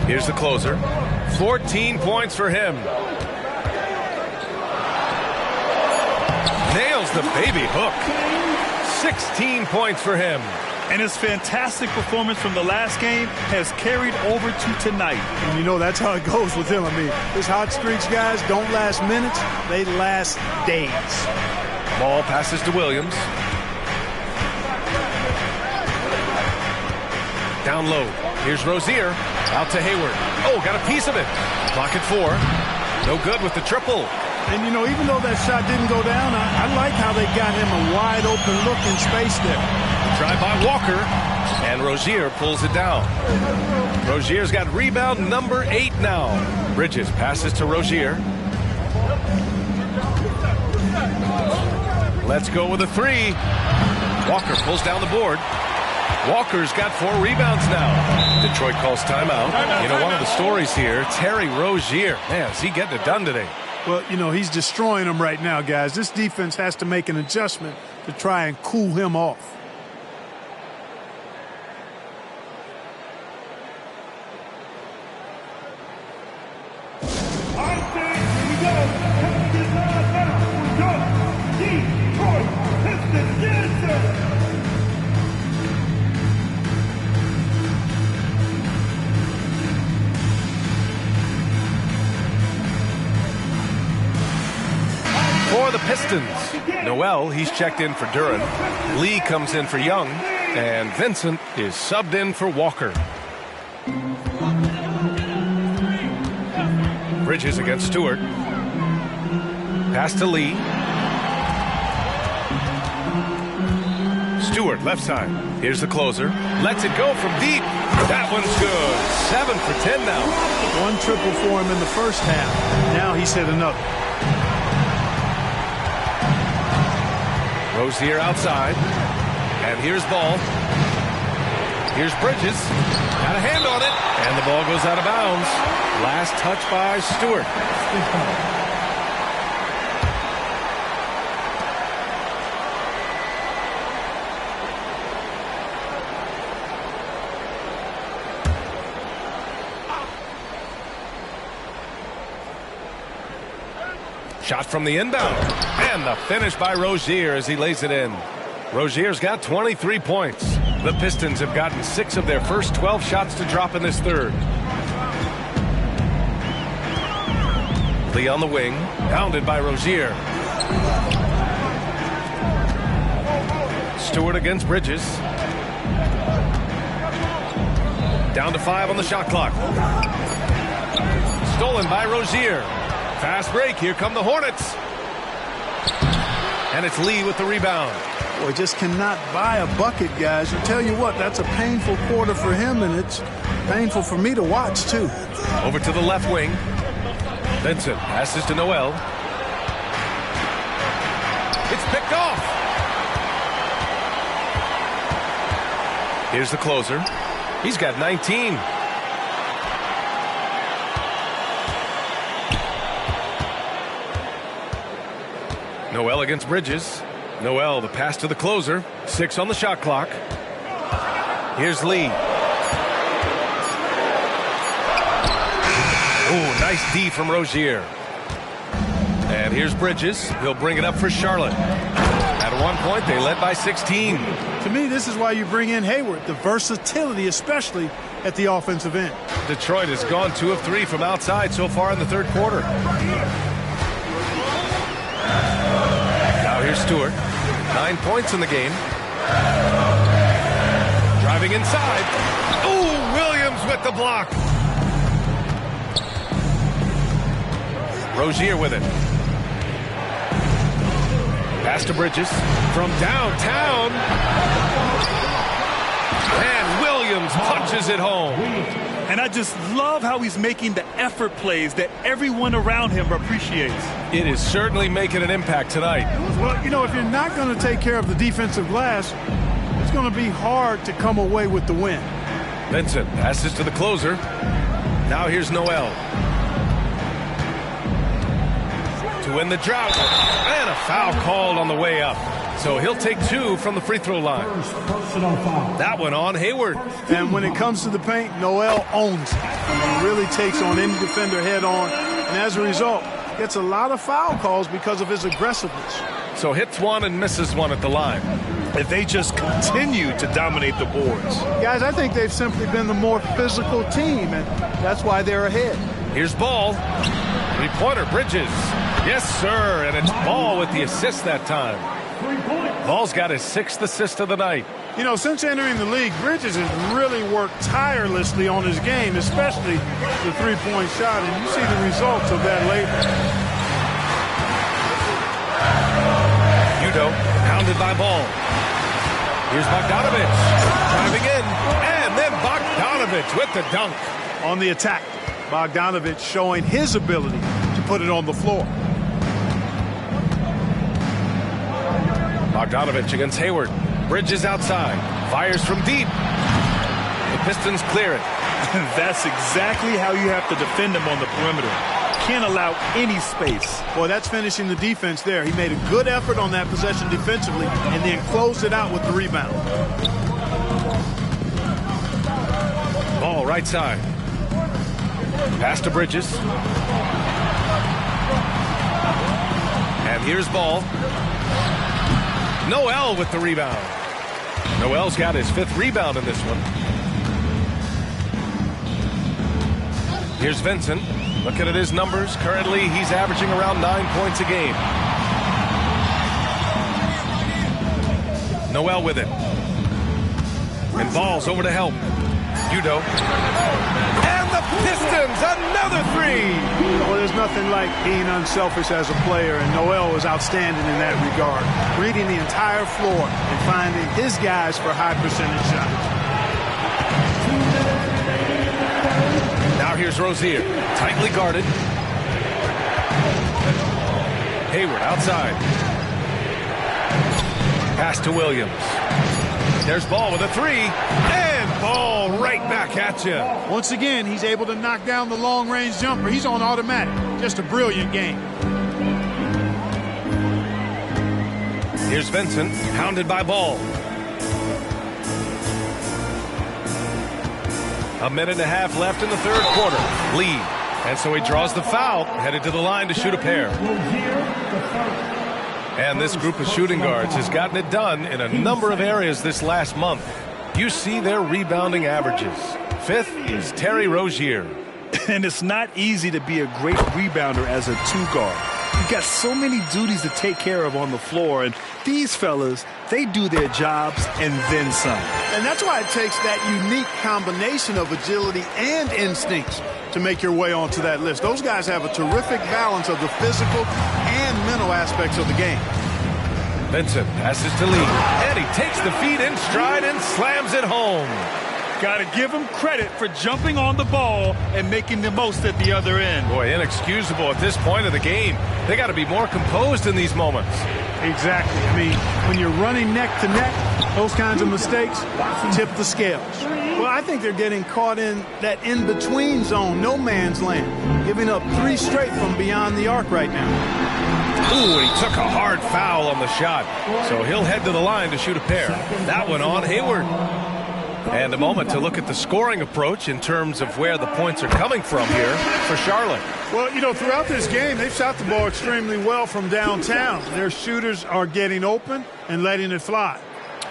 Here's the closer. 14 points for him. Nails the baby hook. 16 points for him. And his fantastic performance from the last game has carried over to tonight. And you know, that's how it goes with him. I mean, his hot streaks, guys, don't last minutes. They last days. Ball passes to Williams. Down low. Here's Rozier. Out to Hayward. Oh, got a piece of it. Clock at 4. No good with the triple. And, you know, even though that shot didn't go down, I like how they got him a wide-open look in space there. Try by Walker, and Rozier pulls it down. Rozier's got rebound number 8 now. Bridges passes to Rozier. Let's go with a 3. Walker pulls down the board. Walker's got 4 rebounds now. Detroit calls timeout. You know, one of the stories here, Terry Rozier. Man, is he getting it done today? Well, you know, he's destroying them right now, guys. This defense has to make an adjustment to try and cool him off. For the Pistons, Noel, he's checked in for Duren. Lee comes in for Young, and Vincent is subbed in for Walker. Bridges against Stewart. Pass to Lee. Stewart, left side. Here's the closer. Lets it go from deep. That one's good. 7 for 10 now. One triple for him in the first half. Now he's hit another. Rozier outside. And here's Ball. Here's Bridges. Got a hand on it. And the ball goes out of bounds. Last touch by Stewart. Shot from the inbound. And the finish by Rozier as he lays it in. Rozier's got 23 points. The Pistons have gotten 6 of their first 12 shots to drop in this third. Lee on the wing. Pounded by Rozier. Stewart against Bridges. Down to 5 on the shot clock. Stolen by Rozier. Fast break. Here come the Hornets. And it's Lee with the rebound. Boy, just cannot buy a bucket, guys. I tell you what, that's a painful quarter for him, and it's painful for me to watch, too. Over to the left wing. Vincent passes to Noel. It's picked off. Here's the closer. He's got 19. Noel against Bridges. Noel, the pass to the closer. 6 on the shot clock. Here's Lee. Oh, nice D from Rozier. And here's Bridges. He'll bring it up for Charlotte. At one point, they led by 16. To me, this is why you bring in Hayward, the versatility, especially at the offensive end. Detroit has gone 2 of 3 from outside so far in the third quarter. Now here's Stewart. 9 points in the game. Driving inside. Ooh, Williams with the block. Rozier with it. Pass to Bridges from downtown. And Williams punches it home. And I just love how he's making the effort plays that everyone around him appreciates. It is certainly making an impact tonight. Well, you know, if you're not going to take care of the defensive glass, it's going to be hard to come away with the win. Vincent passes to the closer. Now here's Noel. To win the drought. And a foul called on the way up. So he'll take 2 from the free throw line. That one on Hayward. And when it comes to the paint, Noel owns it. He really takes on any defender head on. And as a result, gets a lot of foul calls because of his aggressiveness. So hits 1 and misses 1 at the line. If they just continue to dominate the boards. Guys, I think they've simply been the more physical team, and that's why they're ahead. Here's Ball. Three-pointer, Bridges. Yes, sir, and it's Ball with the assist that time. Ball's got his 6th assist of the night. You know, since entering the league, Bridges has really worked tirelessly on his game, especially the three-point shot, and you see the results of that labor. Udo, pounded by Ball. Here's Bogdanovich, driving in, and then Bogdanovich with the dunk. On the attack, Bogdanovich showing his ability to put it on the floor. Bogdanovich against Hayward. Bridges outside. Fires from deep. The Pistons clear it. That's exactly how you have to defend him on the perimeter. Can't allow any space. Boy, that's finishing the defense there. He made a good effort on that possession defensively and then closed it out with the rebound. Ball right side. Pass to Bridges. And here's Ball. Noel with the rebound. Noel's got his 5th rebound in this one. Here's Vincent. Looking at his numbers. Currently, he's averaging around 9 points a game. Noel with it. And Ball's over to help. Udo. And the Pistons, another three. Well, there's nothing like being unselfish as a player, and Noel was outstanding in that regard. Reading the entire floor and finding his guys for high percentage shots. Now here's Rozier, tightly guarded. Hayward outside. Pass to Williams. There's Ball with a three, and Ball right back at you. Once again, he's able to knock down the long-range jumper. He's on automatic. Just a brilliant game. Here's Vincent, hounded by Ball. A minute and a half left in the third quarter. Lead. And so he draws the foul, headed to the line to shoot a pair. And this group of shooting guards has gotten it done in a number of areas this last month. You see their rebounding averages. Fifth is Terry Rozier. And it's not easy to be a great rebounder as a two-guard. You've got so many duties to take care of on the floor, and these fellas, they do their jobs and then some. And that's why it takes that unique combination of agility and instincts to make your way onto that list. Those guys have a terrific balance of the physical and mental aspects of the game. Vincent passes to Lee, and he takes the feed in stride and slams it home. Got to give him credit for jumping on the ball and making the most at the other end. Boy, inexcusable at this point of the game. They got to be more composed in these moments. Exactly. I mean, when you're running neck to neck, those kinds of mistakes tip the scales. Well, I think they're getting caught in that in-between zone, no man's land, giving up three straight from beyond the arc right now. Ooh, he took a hard foul on the shot, so he'll head to the line to shoot a pair. That one on Hayward. And a moment to look at the scoring approach in terms of where the points are coming from here for Charlotte. Well, you know, throughout this game, they've shot the ball extremely well from downtown. Their shooters are getting open and letting it fly.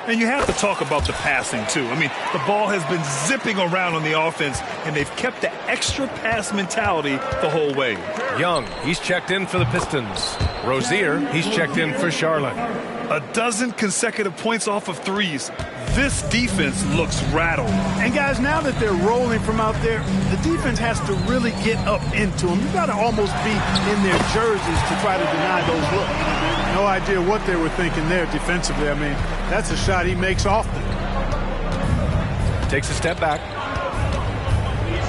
And you have to talk about the passing, too. I mean, the ball has been zipping around on the offense, and they've kept the extra pass mentality the whole way. Young, he's checked in for the Pistons. Rozier, he's checked in for Charlotte. A dozen consecutive points off of threes. This defense looks rattled. And, guys, now that they're rolling from out there, the defense has to really get up into them. You've got to almost be in their jerseys to try to deny those looks. No idea what they were thinking there defensively. I mean, that's a shot he makes often. Takes a step back.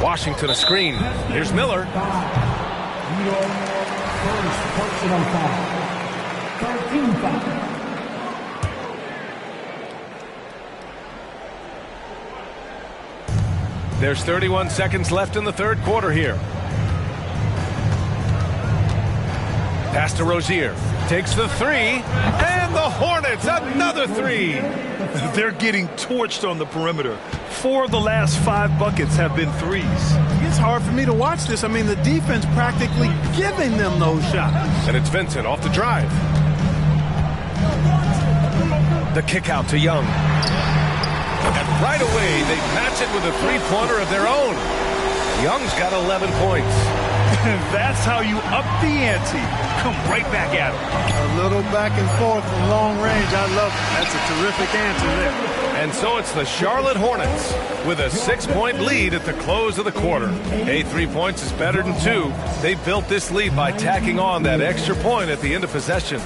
Washington a screen. Here's Miller. There's 31 seconds left in the third quarter here. Pass to Rozier. Takes the three. And the Hornets, another three. They're getting torched on the perimeter. 4 of the last 5 buckets have been threes. It's hard for me to watch this. I mean, the defense practically giving them those shots. And it's Vincent off the drive. The kick out to Young. And right away, they match it with a three-pointer of their own. Young's got 11 points. That's how you up the ante. Come right back at him. A little back and forth from long range. I love it. That's a terrific answer there. And so it's the Charlotte Hornets with a 6-point lead at the close of the quarter. Hey, 3 points is better than 2. They built this lead by tacking on that extra point at the end of possessions.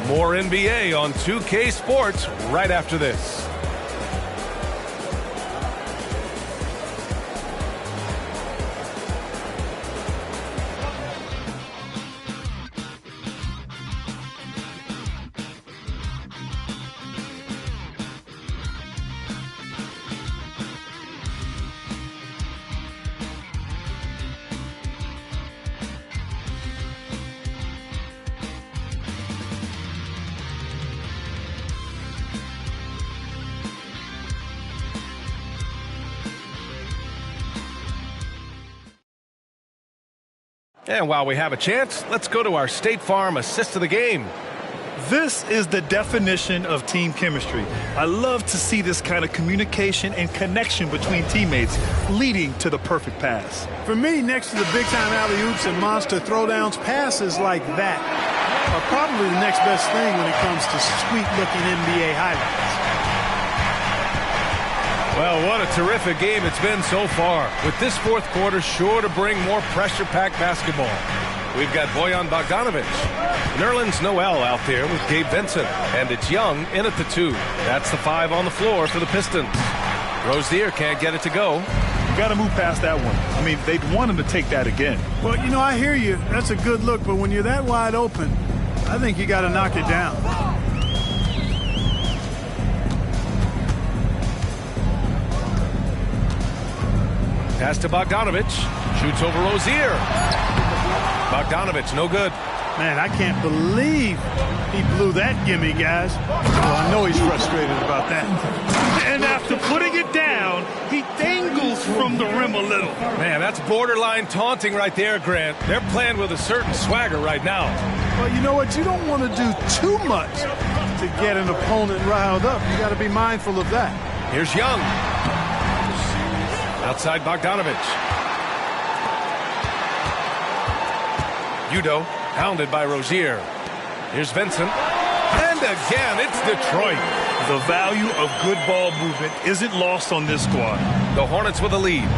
More NBA on 2K Sports right after this. And while we have a chance, let's go to our State Farm assist of the game. This is the definition of team chemistry. I love to see this kind of communication and connection between teammates leading to the perfect pass. For me, next to the big-time alley-oops and monster throwdowns, passes like that are probably the next best thing when it comes to sweet-looking NBA highlights. Well, what a terrific game it's been so far. With this fourth quarter sure to bring more pressure-packed basketball. We've got Bojan Bogdanovic. Nerlens Noel out there with Gabe Vincent. And it's Young in at the 2. That's the 5 on the floor for the Pistons. Rozier can't get it to go. You got to move past that one. I mean, they'd want him to take that again. Well, you know, I hear you. That's a good look. But when you're that wide open, I think you got to knock it down. Pass to Bogdanovic. Shoots over Rozier. Bogdanovic, no good. Man, I can't believe he blew that gimme, guys. Well, I know he's frustrated about that. And after putting it down, he dangles from the rim a little. Man, that's borderline taunting right there, Grant. They're playing with a certain swagger right now. Well, you know what? You don't want to do too much to get an opponent riled up. You got to be mindful of that. Here's Young. Outside Bogdanovic. Udo, hounded by Rozier. Here's Vincent. And again, it's Detroit. The value of good ball movement isn't lost on this squad. The Hornets with a lead.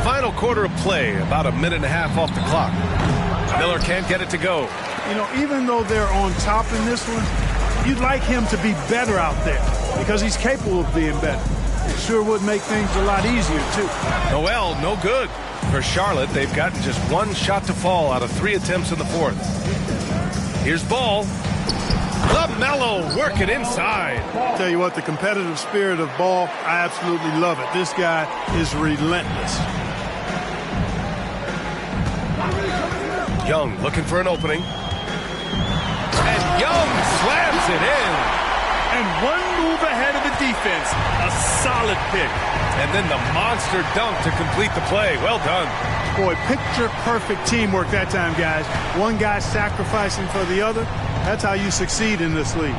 Final quarter of play, about a minute and a half off the clock. Miller can't get it to go. You know, even though they're on top in this one, you'd like him to be better out there because he's capable of being better. It sure would make things a lot easier, too. Noel, no good. For Charlotte, they've gotten just one shot to fall out of 3 attempts in the fourth. Here's Ball. LaMelo working inside. Tell you what, the competitive spirit of Ball, I absolutely love it. This guy is relentless. Young looking for an opening. And Young slams it in. And one move ahead of the defense. A solid pick. And then the monster dunk to complete the play. Well done. Boy, picture-perfect teamwork that time, guys. One guy sacrificing for the other. That's how you succeed in this league.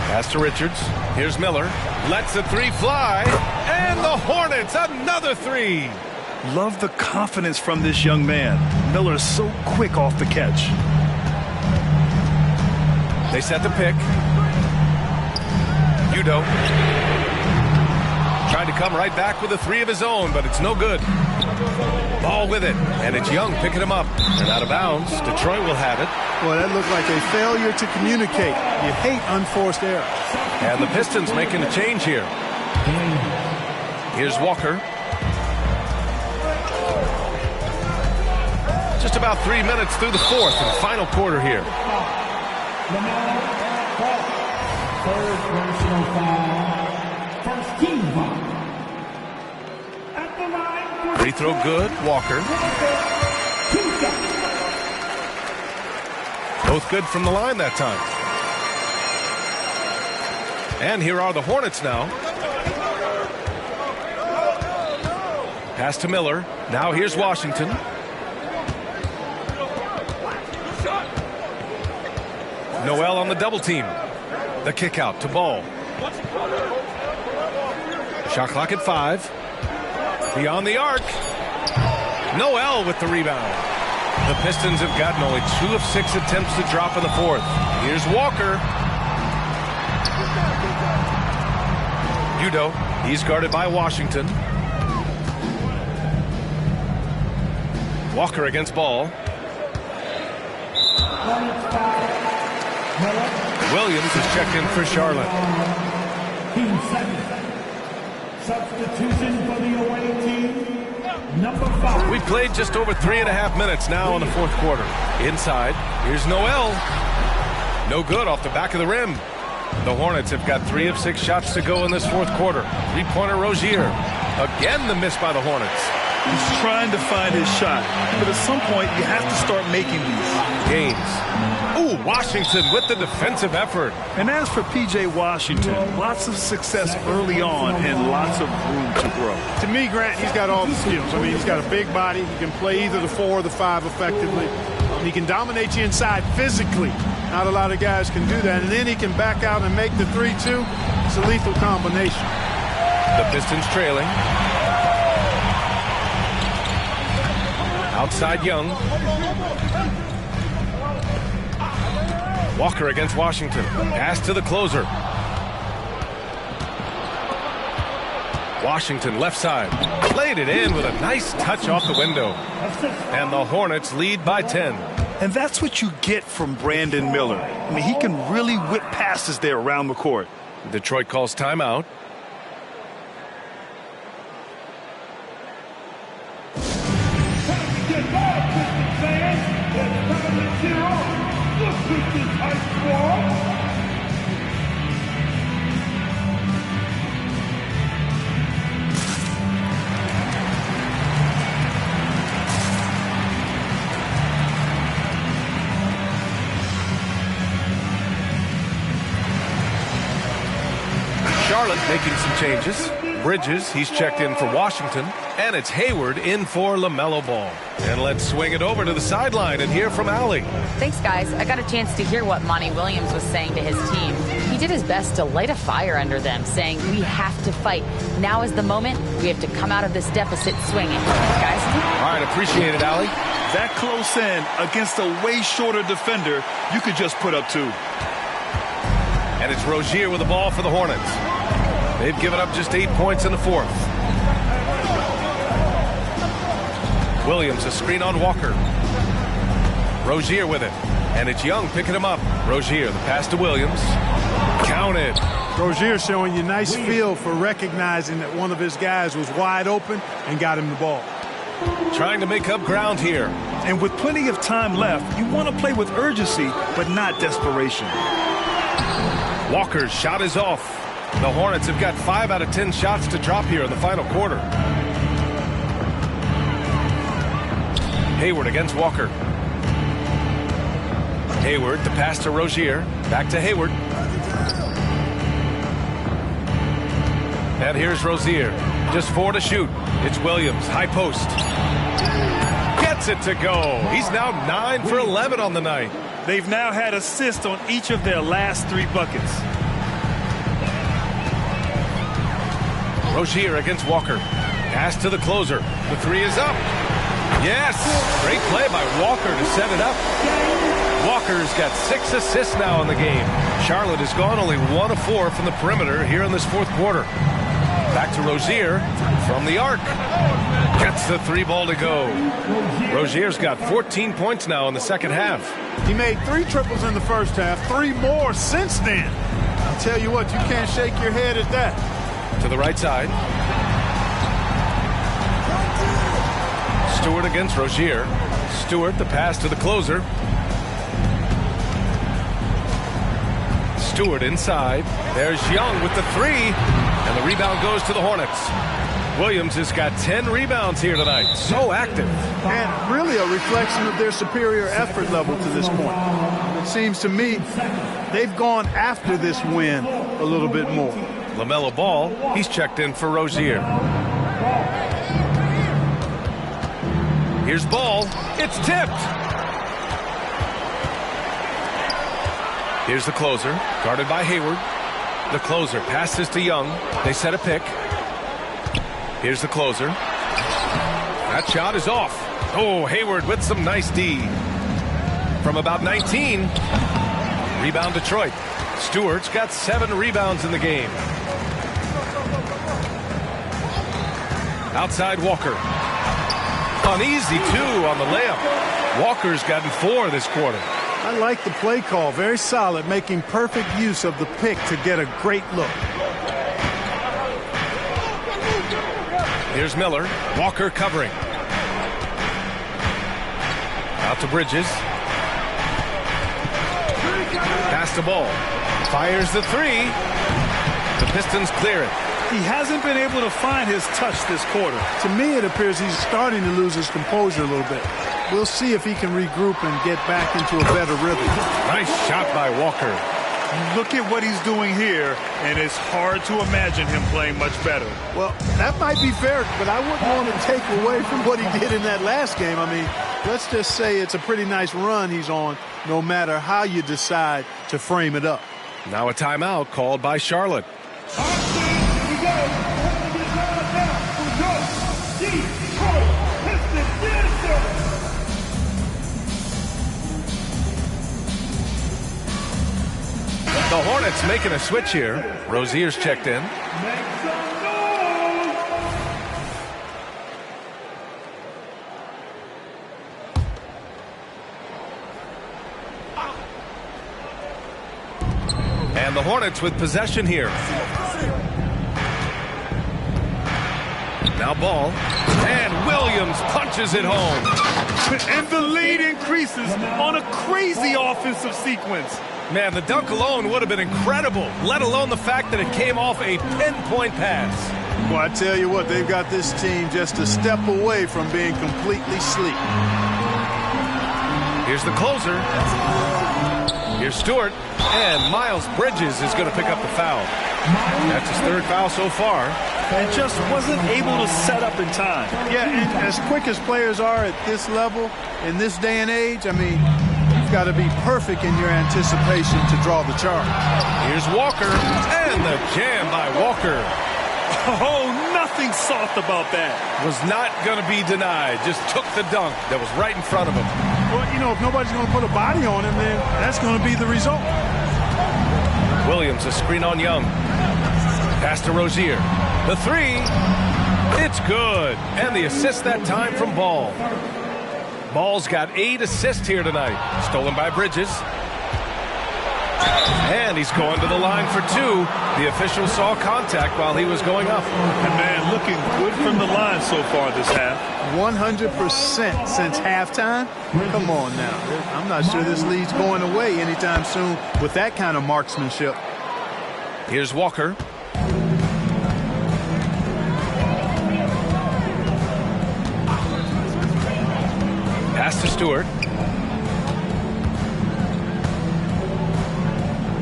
Pass to Richards. Here's Miller. Lets the 3 fly. And the Hornets, another 3. Love the confidence from this young man. Miller is so quick off the catch. They set the pick. Udo. Trying to come right back with a 3 of his own, but it's no good. Ball with it, and it's Young picking him up. And out of bounds, Detroit will have it. Boy, that looked like a failure to communicate. You hate unforced errors. And the Pistons making a change here. Here's Walker. Just about 3 minutes through the fourth and final quarter here. Third personal foul. First team foul. At the line. Free throw good. Walker. Both good from the line that time. And here are the Hornets now. Pass to Miller. Now here's Washington. Noel on the double team. The kick out to Ball. Shot clock at 5. Beyond the arc. Noel with the rebound. The Pistons have gotten only 2 of 6 attempts to drop in the fourth. Here's Walker. Udo. He's guarded by Washington. Walker against Ball. Williams is checked in for Charlotte. Team 7. Substitution for the away team. Number 5. We've played just over 3.5 minutes now in the fourth quarter. Inside, here's Noel. No good off the back of the rim. The Hornets have got 3 of 6 shots to go in this fourth quarter. 3-pointer Rozier. Again the miss by the Hornets. He's trying to find his shot, but at some point you have to start making these. Gaines. Ooh, Washington with the defensive effort. And as for P.J. Washington, lots of success early on and lots of room to grow. To me, Grant, he's got all the skills. I mean, he's got a big body. He can play either the 4 or the 5 effectively. He can dominate you inside physically. Not a lot of guys can do that. And then he can back out and make the 3-2. It's a lethal combination. The Pistons trailing. Outside Young. Walker against Washington. Pass to the closer. Washington left side. Played it in with a nice touch off the window. And the Hornets lead by 10. And that's what you get from Brandon Miller. I mean, he can really whip passes there around the court. Detroit calls timeout. Charlotte making some changes. Bridges, he's checked in for Washington. And it's Hayward in for LaMelo Ball. And let's swing it over to the sideline and hear from Allie. Thanks, guys. I got a chance to hear what Monty Williams was saying to his team. He did his best to light a fire under them, saying, we have to fight. Now is the moment. We have to come out of this deficit swinging. Guys? All right, appreciate it, Allie. That close in against a way shorter defender, you could just put up 2. And it's Rozier with the ball for the Hornets. They've given up just 8 points in the fourth. Williams, a screen on Walker. Rozier with it. And it's Young picking him up. Rozier, the pass to Williams. Counted. Rozier showing you nice feel for recognizing that one of his guys was wide open and got him the ball. Trying to make up ground here. And with plenty of time left, you want to play with urgency, but not desperation. Walker's shot is off. The Hornets have got 5 out of 10 shots to drop here in the final quarter. Hayward against Walker. Hayward, the pass to Rozier. Back to Hayward. And here's Rozier. Just 4 to shoot. It's Williams, high post. Gets it to go. He's now 9 for 11 on the night. They've now had assists on each of their last 3 buckets. Rozier against Walker. Pass to the closer. The 3 is up. Yes! Great play by Walker to set it up. Walker's got 6 assists now in the game. Charlotte has gone only 1 of 4 from the perimeter here in this fourth quarter. Back to Rozier from the arc. Gets the 3 ball to go. Rozier's got 14 points now in the second half. He made 3 triples in the first half, 3 more since then. I'll tell you what, you can't shake your head at that. To the right side. Stewart against Rozier. Stewart, the pass to the closer. Stewart inside. There's Young with the 3. And the rebound goes to the Hornets. Williams has got 10 rebounds here tonight. So active. And really a reflection of their superior effort level to this point. It seems to me they've gone after this win a little bit more. LaMelo Ball, he's checked in for Rozier. Here's Ball. It's tipped. Here's the closer, guarded by Hayward. The closer passes to Young. They set a pick. Here's the closer. That shot is off. Oh, Hayward with some nice D. From about 19. Rebound Detroit. Stewart's got 7 rebounds in the game. Outside Walker. An easy 2 on the layup. Walker's gotten 4 this quarter. I like the play call. Very solid, making perfect use of the pick to get a great look. Here's Miller. Walker covering. Out to Bridges. Pass the ball. Fires the 3. The Pistons clear it. He hasn't been able to find his touch this quarter. To me, it appears he's starting to lose his composure a little bit. We'll see if he can regroup and get back into a better rhythm. Nice shot by Walker. Look at what he's doing here, and it's hard to imagine him playing much better. Well, that might be fair, but I wouldn't want to take away from what he did in that last game. I mean, let's just say it's a pretty nice run he's on, no matter how you decide to frame it up. Now a timeout called by Charlotte. Hornets making a switch here. Rozier's checked in. And the Hornets with possession here. Now ball. And Williams punches it home. And the lead increases on a crazy offensive sequence. Man, the dunk alone would have been incredible, let alone the fact that it came off a pinpoint pass. Well, I tell you what, they've got this team just a step away from being completely sleep. Here's the closer. Here's Stewart. And Miles Bridges is going to pick up the foul. That's his third foul so far. And just wasn't able to set up in time. Yeah, and as quick as players are at this level, in this day and age, I mean, you've got to be perfect in your anticipation to draw the charge. Here's Walker. And the jam by Walker. Oh, nothing soft about that. Was not going to be denied. Just took the dunk that was right in front of him. Well, you know, if nobody's going to put a body on him, then that's going to be the result. Williams, a screen on Young. Pass to Rozier. The three. It's good. And the assist that time from Ball. Ball's got 8 assists here tonight. Stolen by Bridges. And he's going to the line for 2. The official saw contact while he was going up. And man, looking good from the line so far this half. 100% since halftime. Come on now. I'm not sure this lead's going away anytime soon with that kind of marksmanship. Here's Walker. Pass to Stewart.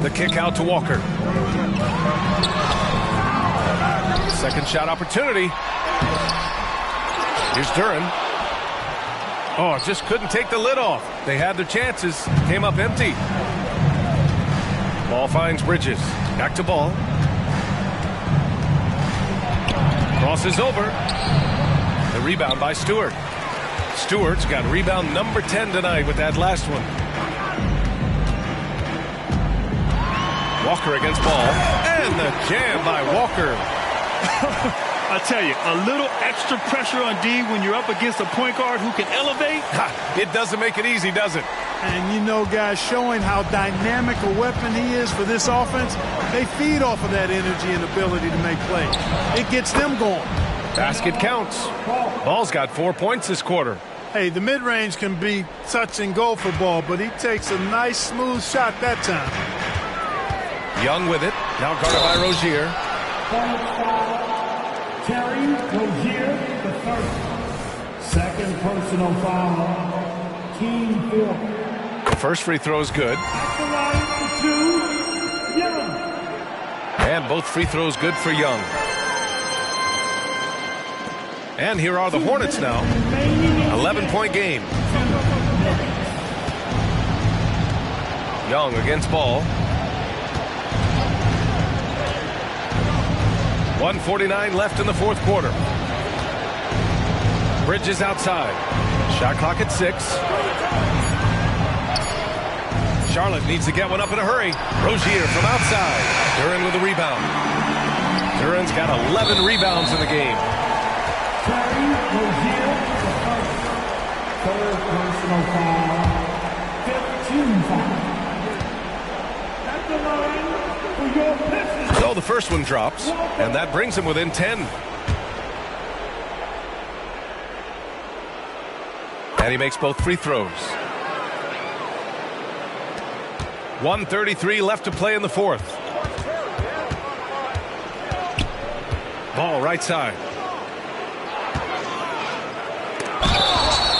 The kick out to Walker. Second shot opportunity. Here's Duran. Oh, just couldn't take the lid off. They had their chances. Came up empty. Ball finds Bridges. Back to Ball. Crosses over. The rebound by Stewart. Stewart's got rebound number 10 tonight with that last one. Walker against Ball. And the jam by Walker. I tell you, a little extra pressure on D when you're up against a point guard who can elevate. It doesn't make it easy, does it? And you know, guys, showing how dynamic a weapon he is for this offense, they feed off of that energy and ability to make plays. It gets them going. Basket counts. Ball's got 4 points this quarter. Hey, the mid-range can be touch and go for Ball, but he takes a nice, smooth shot that time. Young with it. Now guarded by Rozier. Terry Rozier, the first. Second personal foul. Team foul. The first free throw is good. At the line for 2, Young. And both free throws good for Young. And here are the Hornets now. 11-point game. Young against Ball. 1:49 left in the fourth quarter. Bridges outside. Shot clock at 6. Charlotte needs to get one up in a hurry. Rozier from outside. Duran with a rebound. Duran's got 11 rebounds in the game. Terry Rozier, the first. Third personal foul. 15 foul. At the line for your Pistons. So the first one drops, and that brings him within 10. And he makes both free throws. 1:33 left to play in the fourth. Ball right side.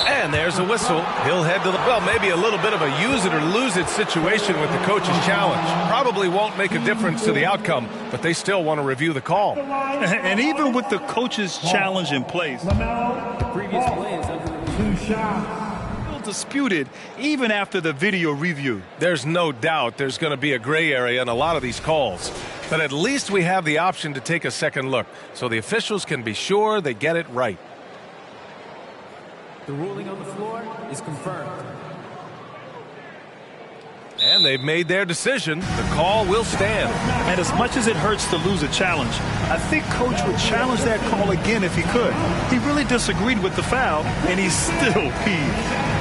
And there's a whistle. He'll head to the, well, maybe a little bit of a use it or lose it situation with the coach's challenge. Probably won't make a difference to the outcome, but they still want to review the call. And even with the coach's challenge in place, the previous play is under 2 shots. Disputed even after the video review. There's no doubt there's going to be a gray area in a lot of these calls, but at least we have the option to take a second look so the officials can be sure they get it right. The ruling on the floor is confirmed. And they've made their decision. The call will stand. And as much as it hurts to lose a challenge, I think Coach would challenge that call again if he could. He really disagreed with the foul, and he's still peeved.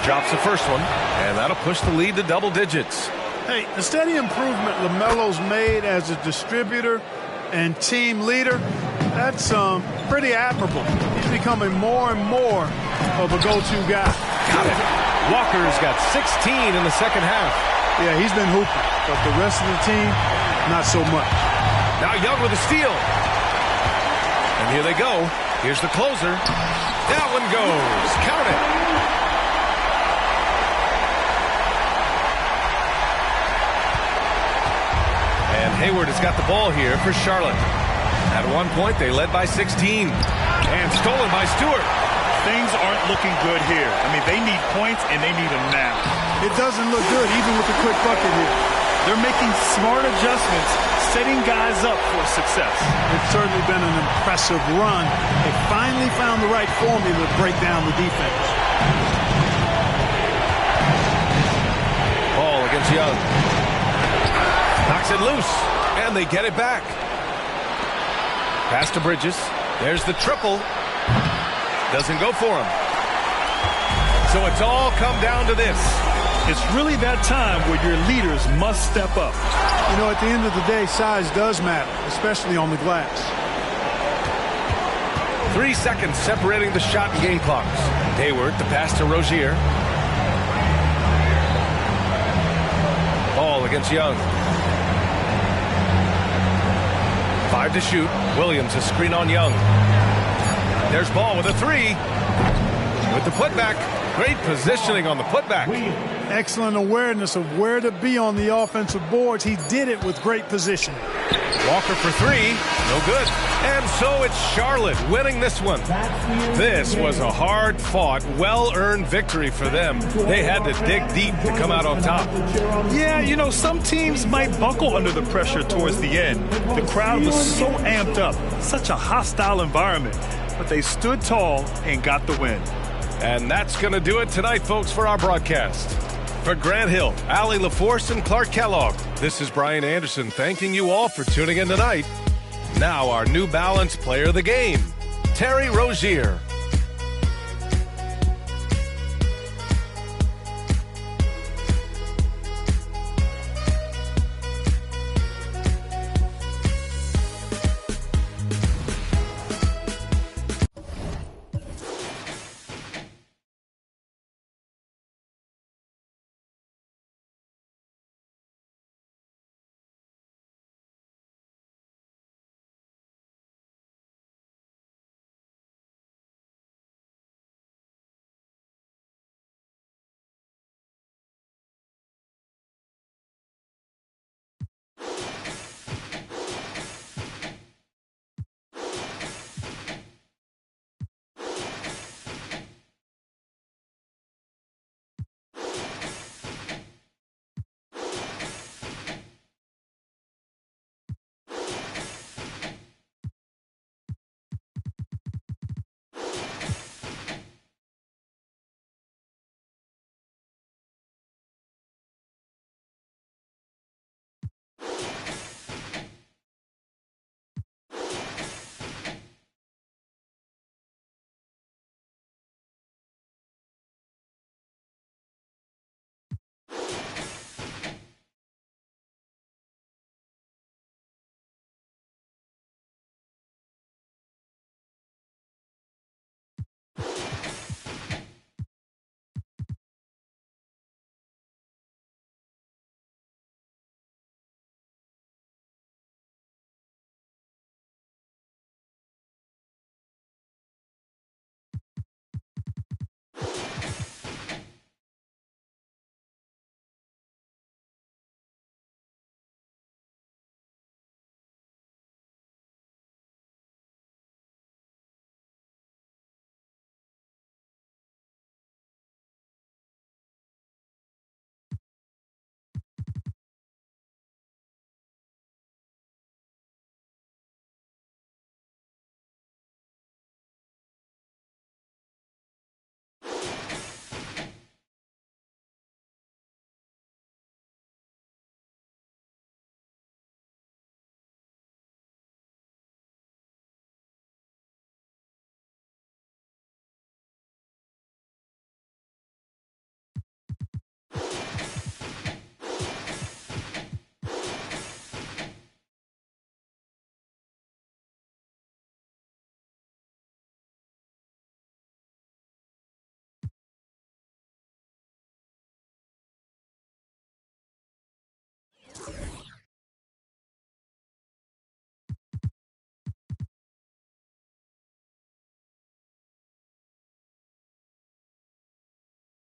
Drops the first one, and that'll push the lead to double digits. Hey, the steady improvement LaMelo's made as a distributor and team leader, that's pretty admirable. He's becoming more and more of a go-to guy. Got it. Walker's got 16 in the second half. Yeah, he's been hooping, but the rest of the team, not so much. Now Young with a steal. And here they go. Here's the closer. That one goes. Count it. And Hayward has got the ball here for Charlotte. At one point, they led by 16. And stolen by Stewart. Things aren't looking good here. I mean, they need points, and they need them now. It doesn't look good, even with the quick bucket here. They're making smart adjustments, setting guys up for success. It's certainly been an impressive run. They finally found the right formula to break down the defense. Ball against Young. Knocks it loose, and they get it back. Pass to Bridges. There's the triple. Doesn't go for him. So it's all come down to this. It's really that time where your leaders must step up. You know, at the end of the day, size does matter, especially on the glass. 3 seconds separating the shot and game clocks. Hayward, the pass to Rozier. Ball against Young. 5 to shoot. Williams, a screen on Young. There's Ball with a 3. With the putback. Great positioning on the putback. Excellent awareness of where to be on the offensive boards. He did it with great positioning. Walker for 3. No good. And so it's Charlotte winning this one. This was a hard-fought, well-earned victory for them. They had to dig deep to come out on top. Yeah, you know, some teams might buckle under the pressure towards the end. The crowd was so amped up, such a hostile environment. But they stood tall and got the win. And that's going to do it tonight, folks, for our broadcast. For Grant Hill, Allie LaForce, and Clark Kellogg, this is Brian Anderson thanking you all for tuning in tonight. Now our New Balance player of the game, Terry Rozier.